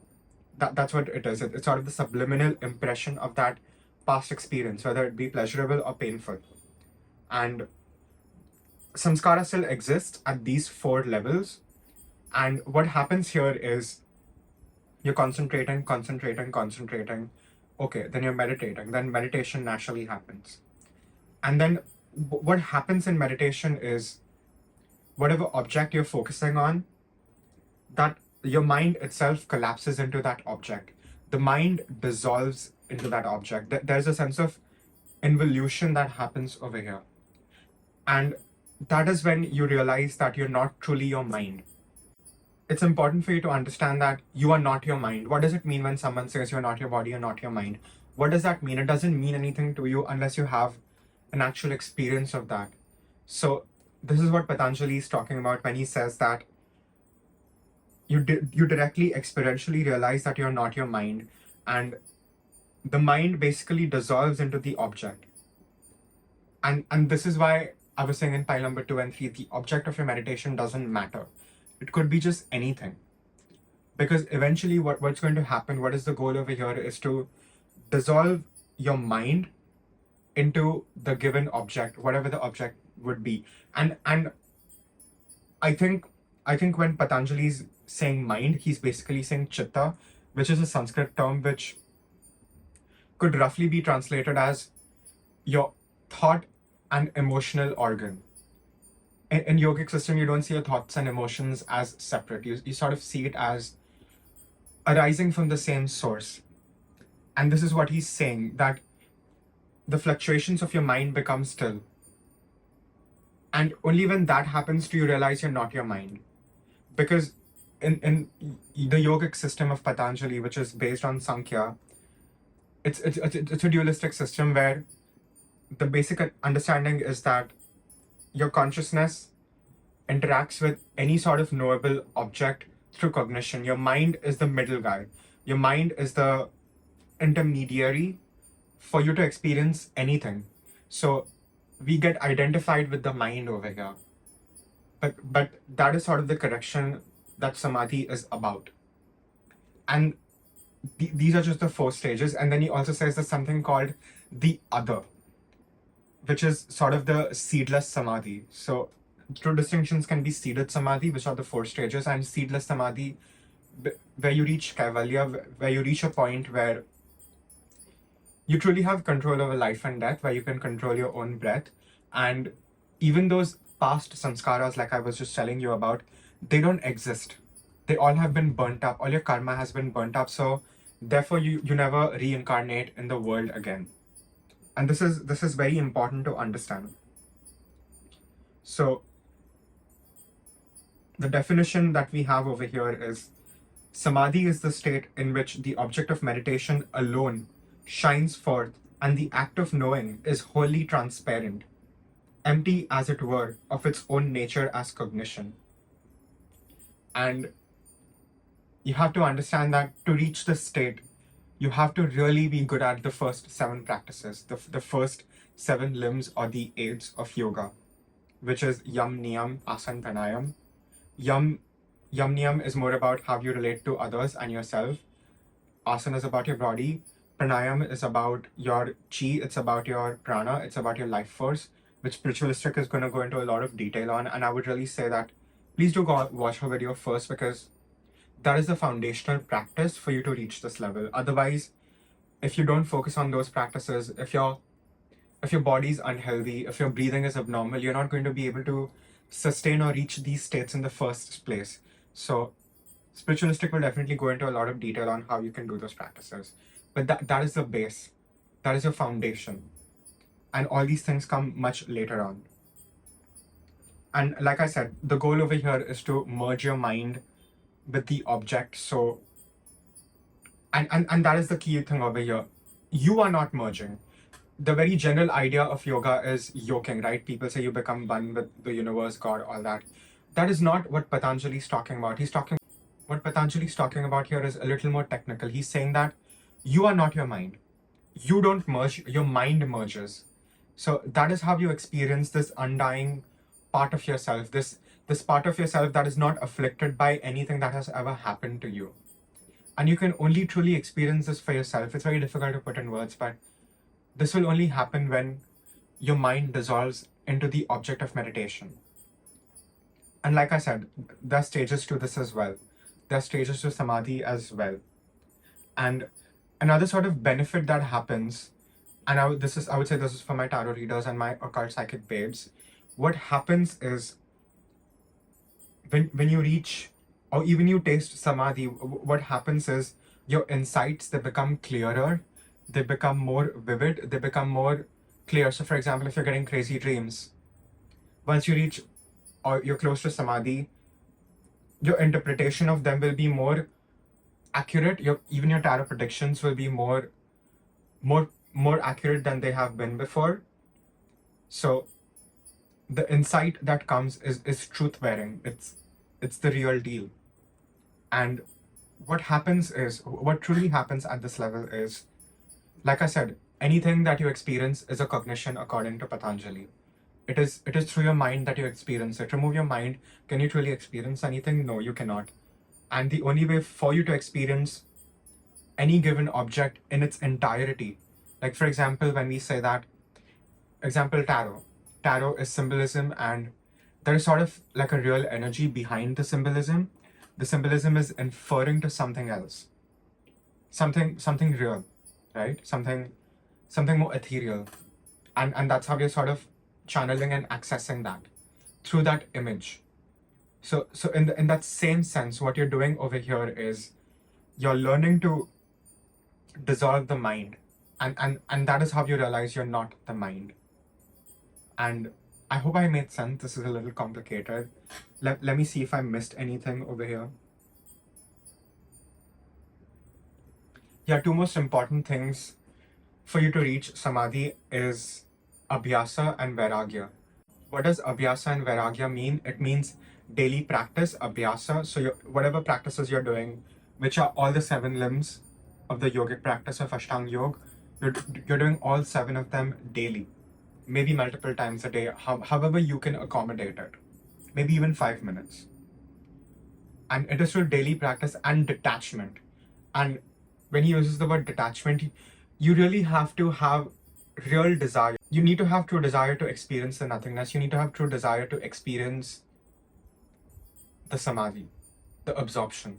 That's what it is. It's sort of the subliminal impression of that past experience, whether it be pleasurable or painful. And samskara still exists at these 4 levels. And what happens here is you're concentrating. Okay, then you're meditating. Then meditation naturally happens. And then what happens in meditation is whatever object you're focusing on, that your mind itself collapses into that object. The mind dissolves into that object. There's a sense of involution that happens over here. And that is when you realize that you're not truly your mind. It's important for you to understand that you are not your mind. What does it mean when someone says you're not your body, you're not your mind? What does that mean? It doesn't mean anything to you unless you have an actual experience of that. So this is what Patanjali is talking about when he says that you directly experientially realize that you're not your mind, and the mind basically dissolves into the object. And this is why I was saying in pile number 2 and 3, the object of your meditation doesn't matter. It could be just anything. Because eventually what's going to happen, what is the goal over here, is to dissolve your mind into the given object, whatever the object would be. And I think when Patanjali is saying mind, he's basically saying chitta, which is a Sanskrit term which could roughly be translated as your thought and emotional organ. In yogic system, you don't see your thoughts and emotions as separate. You sort of see it as arising from the same source. And this is what he's saying, that the fluctuations of your mind become still. And only when that happens do you realize you're not your mind. Because in the yogic system of Patanjali, which is based on Sankhya, it's a dualistic system where the basic understanding is that your consciousness interacts with any sort of knowable object through cognition. Your mind is the middle guy. Your mind is the intermediary for you to experience anything. So we get identified with the mind over here. But that is sort of the correction that samadhi is about. And these are just the 4 stages. And then he also says there's something called the other, which is sort of the seedless samadhi. So true distinctions can be seeded samadhi, which are the 4 stages, and seedless samadhi, where you reach kaivalya, where you reach a point where you truly have control over life and death, where you can control your own breath. And even those past samskaras, like I was just telling you about, they don't exist. They all have been burnt up. All your karma has been burnt up. So therefore you never reincarnate in the world again. And this is very important to understand. So the definition that we have over here is samadhi is the state in which the object of meditation alone shines forth, and the act of knowing is wholly transparent, empty as it were of its own nature as cognition. And you have to understand that to reach this state, you have to really be good at the first 7 practices, the first 7 limbs or the aids of yoga, which is yam, niyam, asana, pranayam. Yam niyam is more about how you relate to others and yourself. Asana is about your body. Pranayam is about your chi, it's about your prana, it's about your life force, which spiritualistic is going to go into a lot of detail on. And I would really say that please do go watch her video first, because that is the foundational practice for you to reach this level. Otherwise, if you don't focus on those practices, if your body's unhealthy, if your breathing is abnormal, you're not going to be able to sustain or reach these states in the first place. So spiritualistic will definitely go into a lot of detail on how you can do those practices. But that is the base. That is your foundation. And all these things come much later on. And like I said, the goal over here is to merge your mind with the object. So, and that is the key thing over here. You are not merging. The very general idea of yoga is yoking, right? People say you become one with the universe, God, all that. That is not what Patanjali is talking about. What Patanjali is talking about here is a little more technical. He's saying that you are not your mind. You don't merge, your mind merges. So that is how you experience this undying part of yourself, this part of yourself that is not afflicted by anything that has ever happened to you. And you can only truly experience this for yourself. It's very difficult to put in words, but this will only happen when your mind dissolves into the object of meditation. And like I said, there are stages to this as well. There are stages to samadhi as well. And another sort of benefit that happens, and I would say this is for my tarot readers and my occult psychic babes. What happens is when you reach, or even you taste samadhi, what happens is your insights, they become clearer, they become more vivid, they become more clear. So for example, if you're getting crazy dreams, once you reach or you're close to samadhi, your interpretation of them will be more accurate. Even your tarot predictions will be more accurate than they have been before. So the insight that comes is truth bearing. It's the real deal. And what truly happens at this level is, like I said, anything that you experience is a cognition according to Patanjali. It is through your mind that you experience it. Remove your mind, can you truly experience anything? No, you cannot. And the only way for you to experience any given object in its entirety, like for example, when we say that, example, tarot is symbolism, and there is sort of like a real energy behind the symbolism. The symbolism is inferring to something else, something real, right? Something more ethereal, and that's how you're sort of channeling and accessing that through that image. So in that same sense, what you're doing over here is you're learning to dissolve the mind, and that is how you realize you're not the mind. And I hope I made sense. This is a little complicated. Let me see if I missed anything over here. Yeah, two most important things for you to reach samadhi is abhyasa and vairagya. What does abhyasa and vairagya mean? It means daily practice, abhyasa. So whatever practices you're doing, which are all the 7 limbs of the yogic practice of Ashtanga Yoga, you're doing all 7 of them daily, maybe multiple times a day, however you can accommodate it, maybe even 5 minutes. And it is through daily practice and detachment. And when he uses the word detachment, you really have to have real desire. You need to have true desire to experience the nothingness. You need to have true desire to experience the samadhi, the absorption.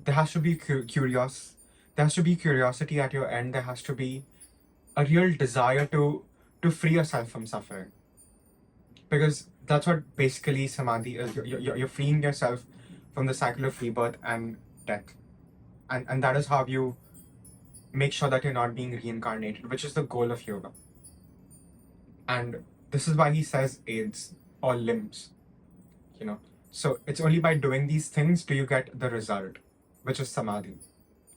There has to be there has to be curiosity at your end. There has to be a real desire to free yourself from suffering, because that's what basically samadhi is. You're freeing yourself from the cycle of rebirth and death, and that is how you make sure that you're not being reincarnated, which is the goal of yoga. And this is why he says aids or limbs, so it's only by doing these things do you get the result, which is samadhi.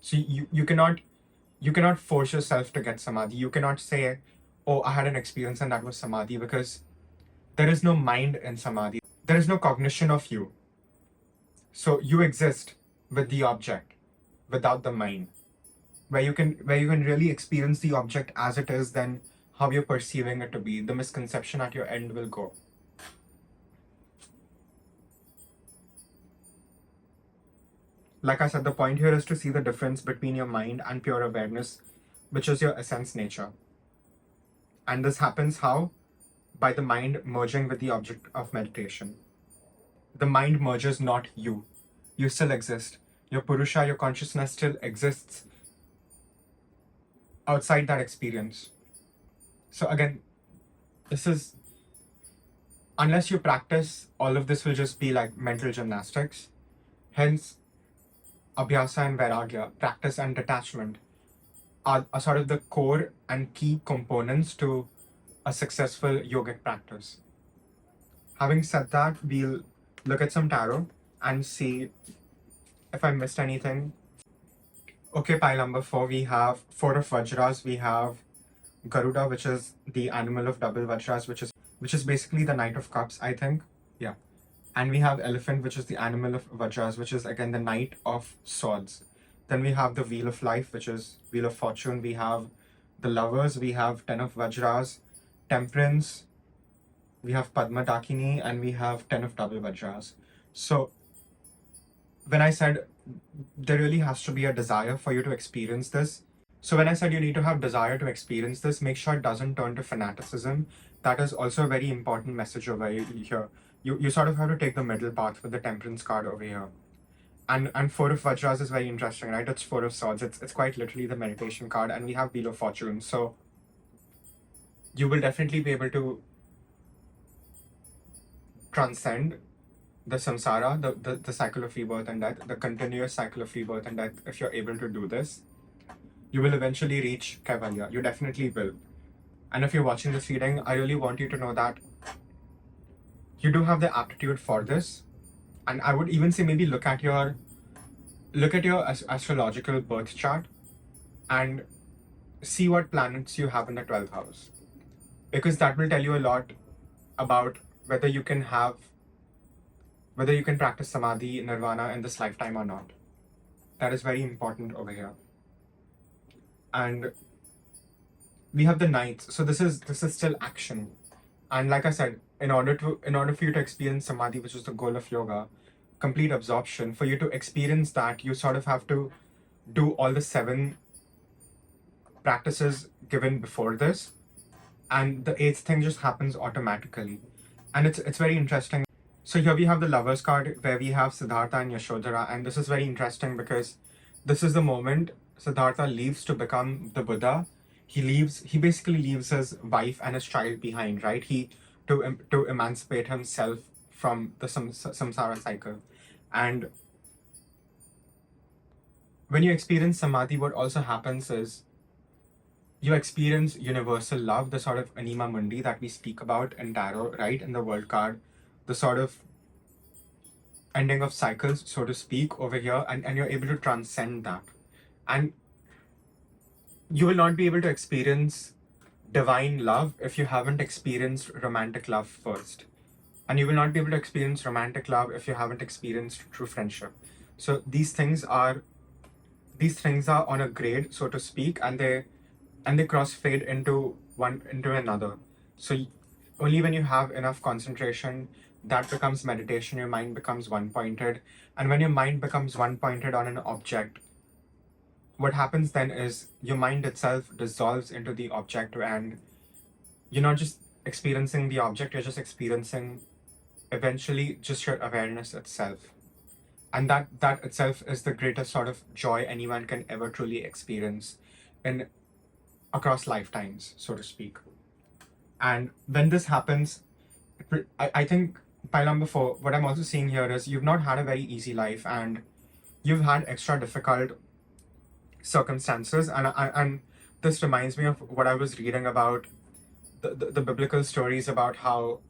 So you cannot force yourself to get samadhi. You cannot say, oh, I had an experience and that was samadhi, because there is no mind in samadhi. There is no cognition of you. So you exist with the object without the mind. Where you can really experience the object as it is, then how you're perceiving it to be, the misconception at your end will go. Like I said, the point here is to see the difference between your mind and pure awareness, which is your essence nature. And this happens how? By the mind merging with the object of meditation. the mind merges, not you. You still exist. Your Purusha, your consciousness still exists outside that experience. So again, this is, unless you practice, all of this will just be like mental gymnastics. Hence, Abhyasa and Vairagya, practice and detachment, are sort of the core and key components to a successful yogic practice. Having said that, we'll look at some tarot and see if I missed anything. Okay, pile number 4, we have 4 of Vajras. We have Garuda, which is the animal of double Vajras, which is basically the Knight of Cups, I think. Yeah. And we have Elephant, which is the animal of Vajras, which is again the Knight of Swords. Then we have the Wheel of Life, which is Wheel of Fortune. We have the Lovers. We have 10 of Vajras, Temperance. We have Padma Dakini, and we have 10 of double Vajras. So when I said there really has to be a desire for you to experience this. So when I said you need to have desire to experience this, make sure it doesn't turn to fanaticism. That is also a very important message over here. You sort of have to take the middle path with the Temperance card over here. And 4 of Vajras is very interesting, right? It's 4 of Swords. It's quite literally the meditation card, and we have Wheel of Fortune. So you will definitely be able to transcend the samsara, the cycle of rebirth and death, the continuous cycle of rebirth and death. If you're able to do this, you will eventually reach 𝐘𝐈𝐂𝐂. You definitely will. And if you're watching this reading, I really want you to know that you do have the aptitude for this. And I would even say maybe look at your astrological birth chart and see what planets you have in the 12th house, because that will tell you a lot about whether you can practice samadhi, nirvana in this lifetime or not. That is very important over here. And we have the Knights. So this is still action. And like I said, in order for you to experience samadhi, which is the goal of yoga, complete absorption, for you to experience that, you sort of have to do all the 7 practices given before this, and the 8th thing just happens automatically. And it's very interesting. So here we have the Lovers card, where we have Siddhartha and Yashodhara, and this is very interesting because this is the moment Siddhartha leaves to become the Buddha. He basically leaves his wife and his child behind, right? To emancipate himself from the samsara cycle. And when you experience samadhi, what also happens is you experience universal love, the sort of anima mundi that we speak about in tarot, right? In the world card, the sort of ending of cycles, so to speak, over here, and you're able to transcend that. And you will not be able to experience divine love if you haven't experienced romantic love first. And you will not be able to experience romantic love if you haven't experienced true friendship. So these things are on a grade, so to speak, and they cross-fade into another. So only when you have enough concentration, that becomes meditation, your mind becomes one-pointed. And when your mind becomes one-pointed on an object, what happens then is your mind itself dissolves into the object, and you're not just experiencing the object, you're just experiencing eventually just your awareness itself. And that itself is the greatest sort of joy anyone can ever truly experience across lifetimes, so to speak. And when this happens, I think pile number 4, what I'm also seeing here is you've not had a very easy life, and you've had extra difficult circumstances. And this reminds me of what I was reading about the biblical stories about how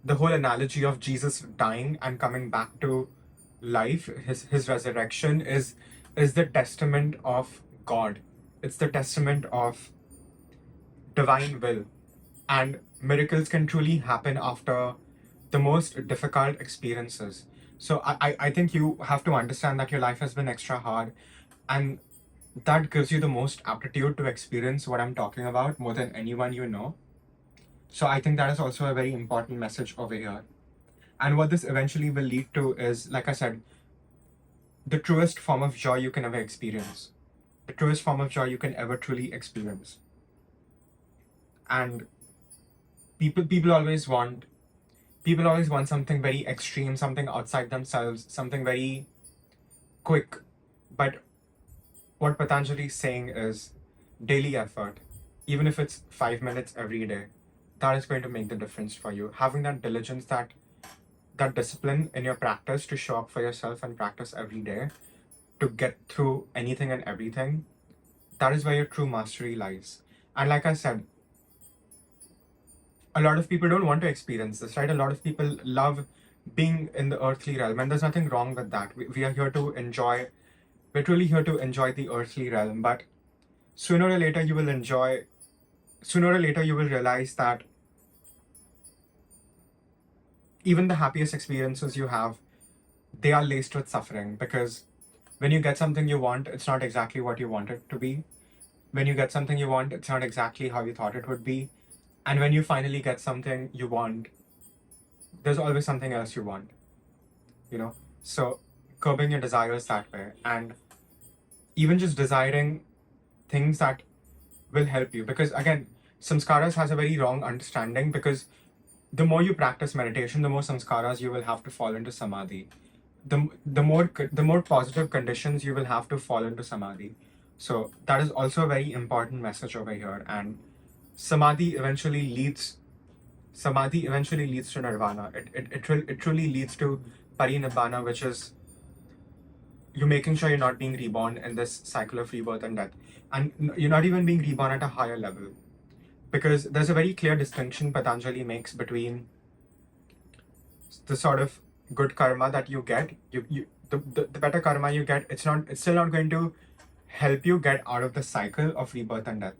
the whole analogy of Jesus dying and coming back to life, his resurrection is the testament of God. It's the testament of divine will. And miracles can truly happen after the most difficult experiences. So I think you have to understand that your life has been extra hard, and that gives you the most aptitude to experience what I'm talking about more than anyone you know. So I think that is also a very important message over here. And what this eventually will lead to is, like I said, the truest form of joy you can ever experience. The truest form of joy you can ever truly experience. And people always want People always want something very extreme, something outside themselves, something very quick. But what Patanjali is saying is daily effort, even if it's 5 minutes every day, that is going to make the difference for you. Having that diligence, that discipline in your practice to show up for yourself and practice every day to get through anything and everything, that is where your true mastery lies. And like I said, a lot of people don't want to experience this, right? A lot of people love being in the earthly realm, and there's nothing wrong with that. We are here to enjoy, we're truly here to enjoy the earthly realm, but sooner or later you will realize that even the happiest experiences you have, they are laced with suffering, because when you get something you want, it's not exactly what you want it to be. When you get something you want, it's not exactly how you thought it would be. And when you finally get something you want, there's always something else you want, you know? So curbing your desires that way, and even just desiring things that will help you. Because again, samskaras has a very wrong understanding, because the more you practice meditation, the more samskaras you will have to fall into samadhi. The more positive conditions you will have to fall into samadhi. So that is also a very important message over here. And samadhi eventually leads to nirvana. It truly leads to parinibbana, which is you making sure you're not being reborn in this cycle of rebirth and death, and you're not even being reborn at a higher level, because there's a very clear distinction Patanjali makes between the sort of good karma that you get, the better karma you get, it's still not going to help you get out of the cycle of rebirth and death.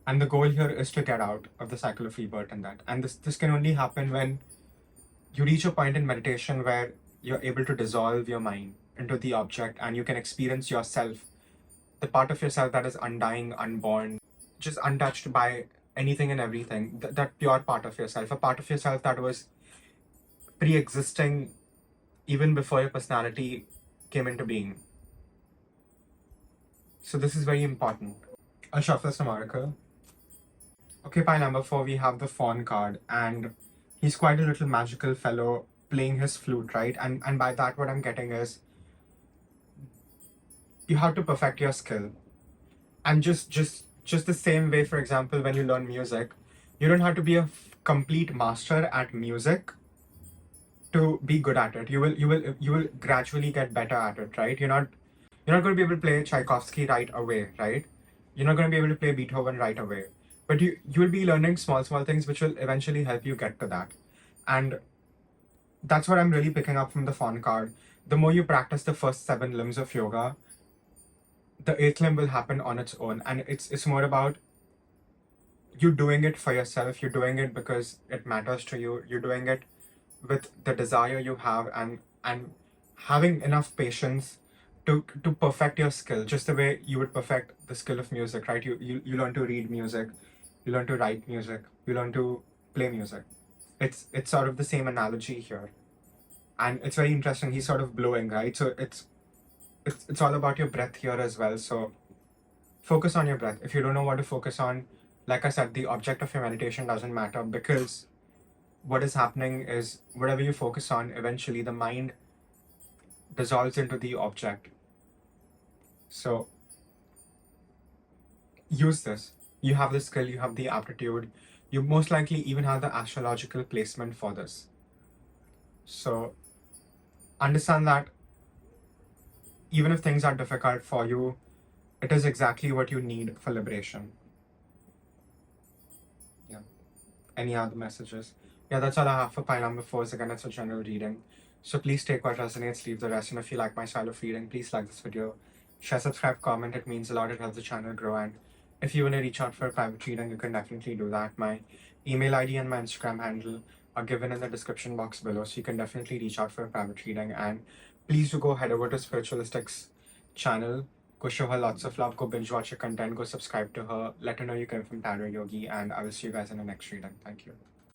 And the goal here is to get out of the cycle of rebirth and death. And this can only happen when you reach a point in meditation where you're able to dissolve your mind into the object, and you can experience yourself, the part of yourself that is undying, unborn, just untouched by anything and everything, that pure part of yourself, a part of yourself that was pre-existing even before your personality came into being. So this is very important. I'll shuffle some oracle. Okay, pile number 4, we have the fawn card, and he's quite a little magical fellow playing his flute, right? And by that, what I'm getting is you have to perfect your skill. And just the same way, for example, when you learn music, you don't have to be a complete master at music to be good at it. You will gradually get better at it, right? You're not going to be able to play Tchaikovsky right away, right? You're not going to be able to play Beethoven right away, but you will be learning small things which will eventually help you get to that. And that's what I'm really picking up from the fawn card. The more you practice the first 7 limbs of yoga, the 8th limb will happen on its own. And it's more about you doing it for yourself. You're doing it because it matters to you. You're doing it with the desire you have, and having enough patience to perfect your skill, just the way you would perfect the skill of music, right? You learn to read music, you learn to write music, you learn to play music. It's sort of the same analogy here. And it's very interesting. He's sort of blowing, right? So it's all about your breath here as well. So focus on your breath. If you don't know what to focus on, like I said, the object of your meditation doesn't matter, because what is happening is whatever you focus on, eventually the mind dissolves into the object. So use this. You have the skill, you have the aptitude, you most likely even have the astrological placement for this. So understand that even if things are difficult for you, it is exactly what you need for liberation. Yeah. Any other messages? Yeah, that's all I have for pile number 4. Again, it's a general reading. So please take what resonates, leave the rest. And if you like my style of reading, please like this video. Share, subscribe, comment. It means a lot. It helps the channel grow. And if you want to reach out for a private reading, you can definitely do that. My email ID and my Instagram handle are given in the description box below. So you can definitely reach out for a private reading. And please do go head over to Spiritualistics channel. Go show her lots of love. Go binge watch her content. Go subscribe to her. Let her know you came from Tarot Yogi. And I will see you guys in the next reading. Thank you.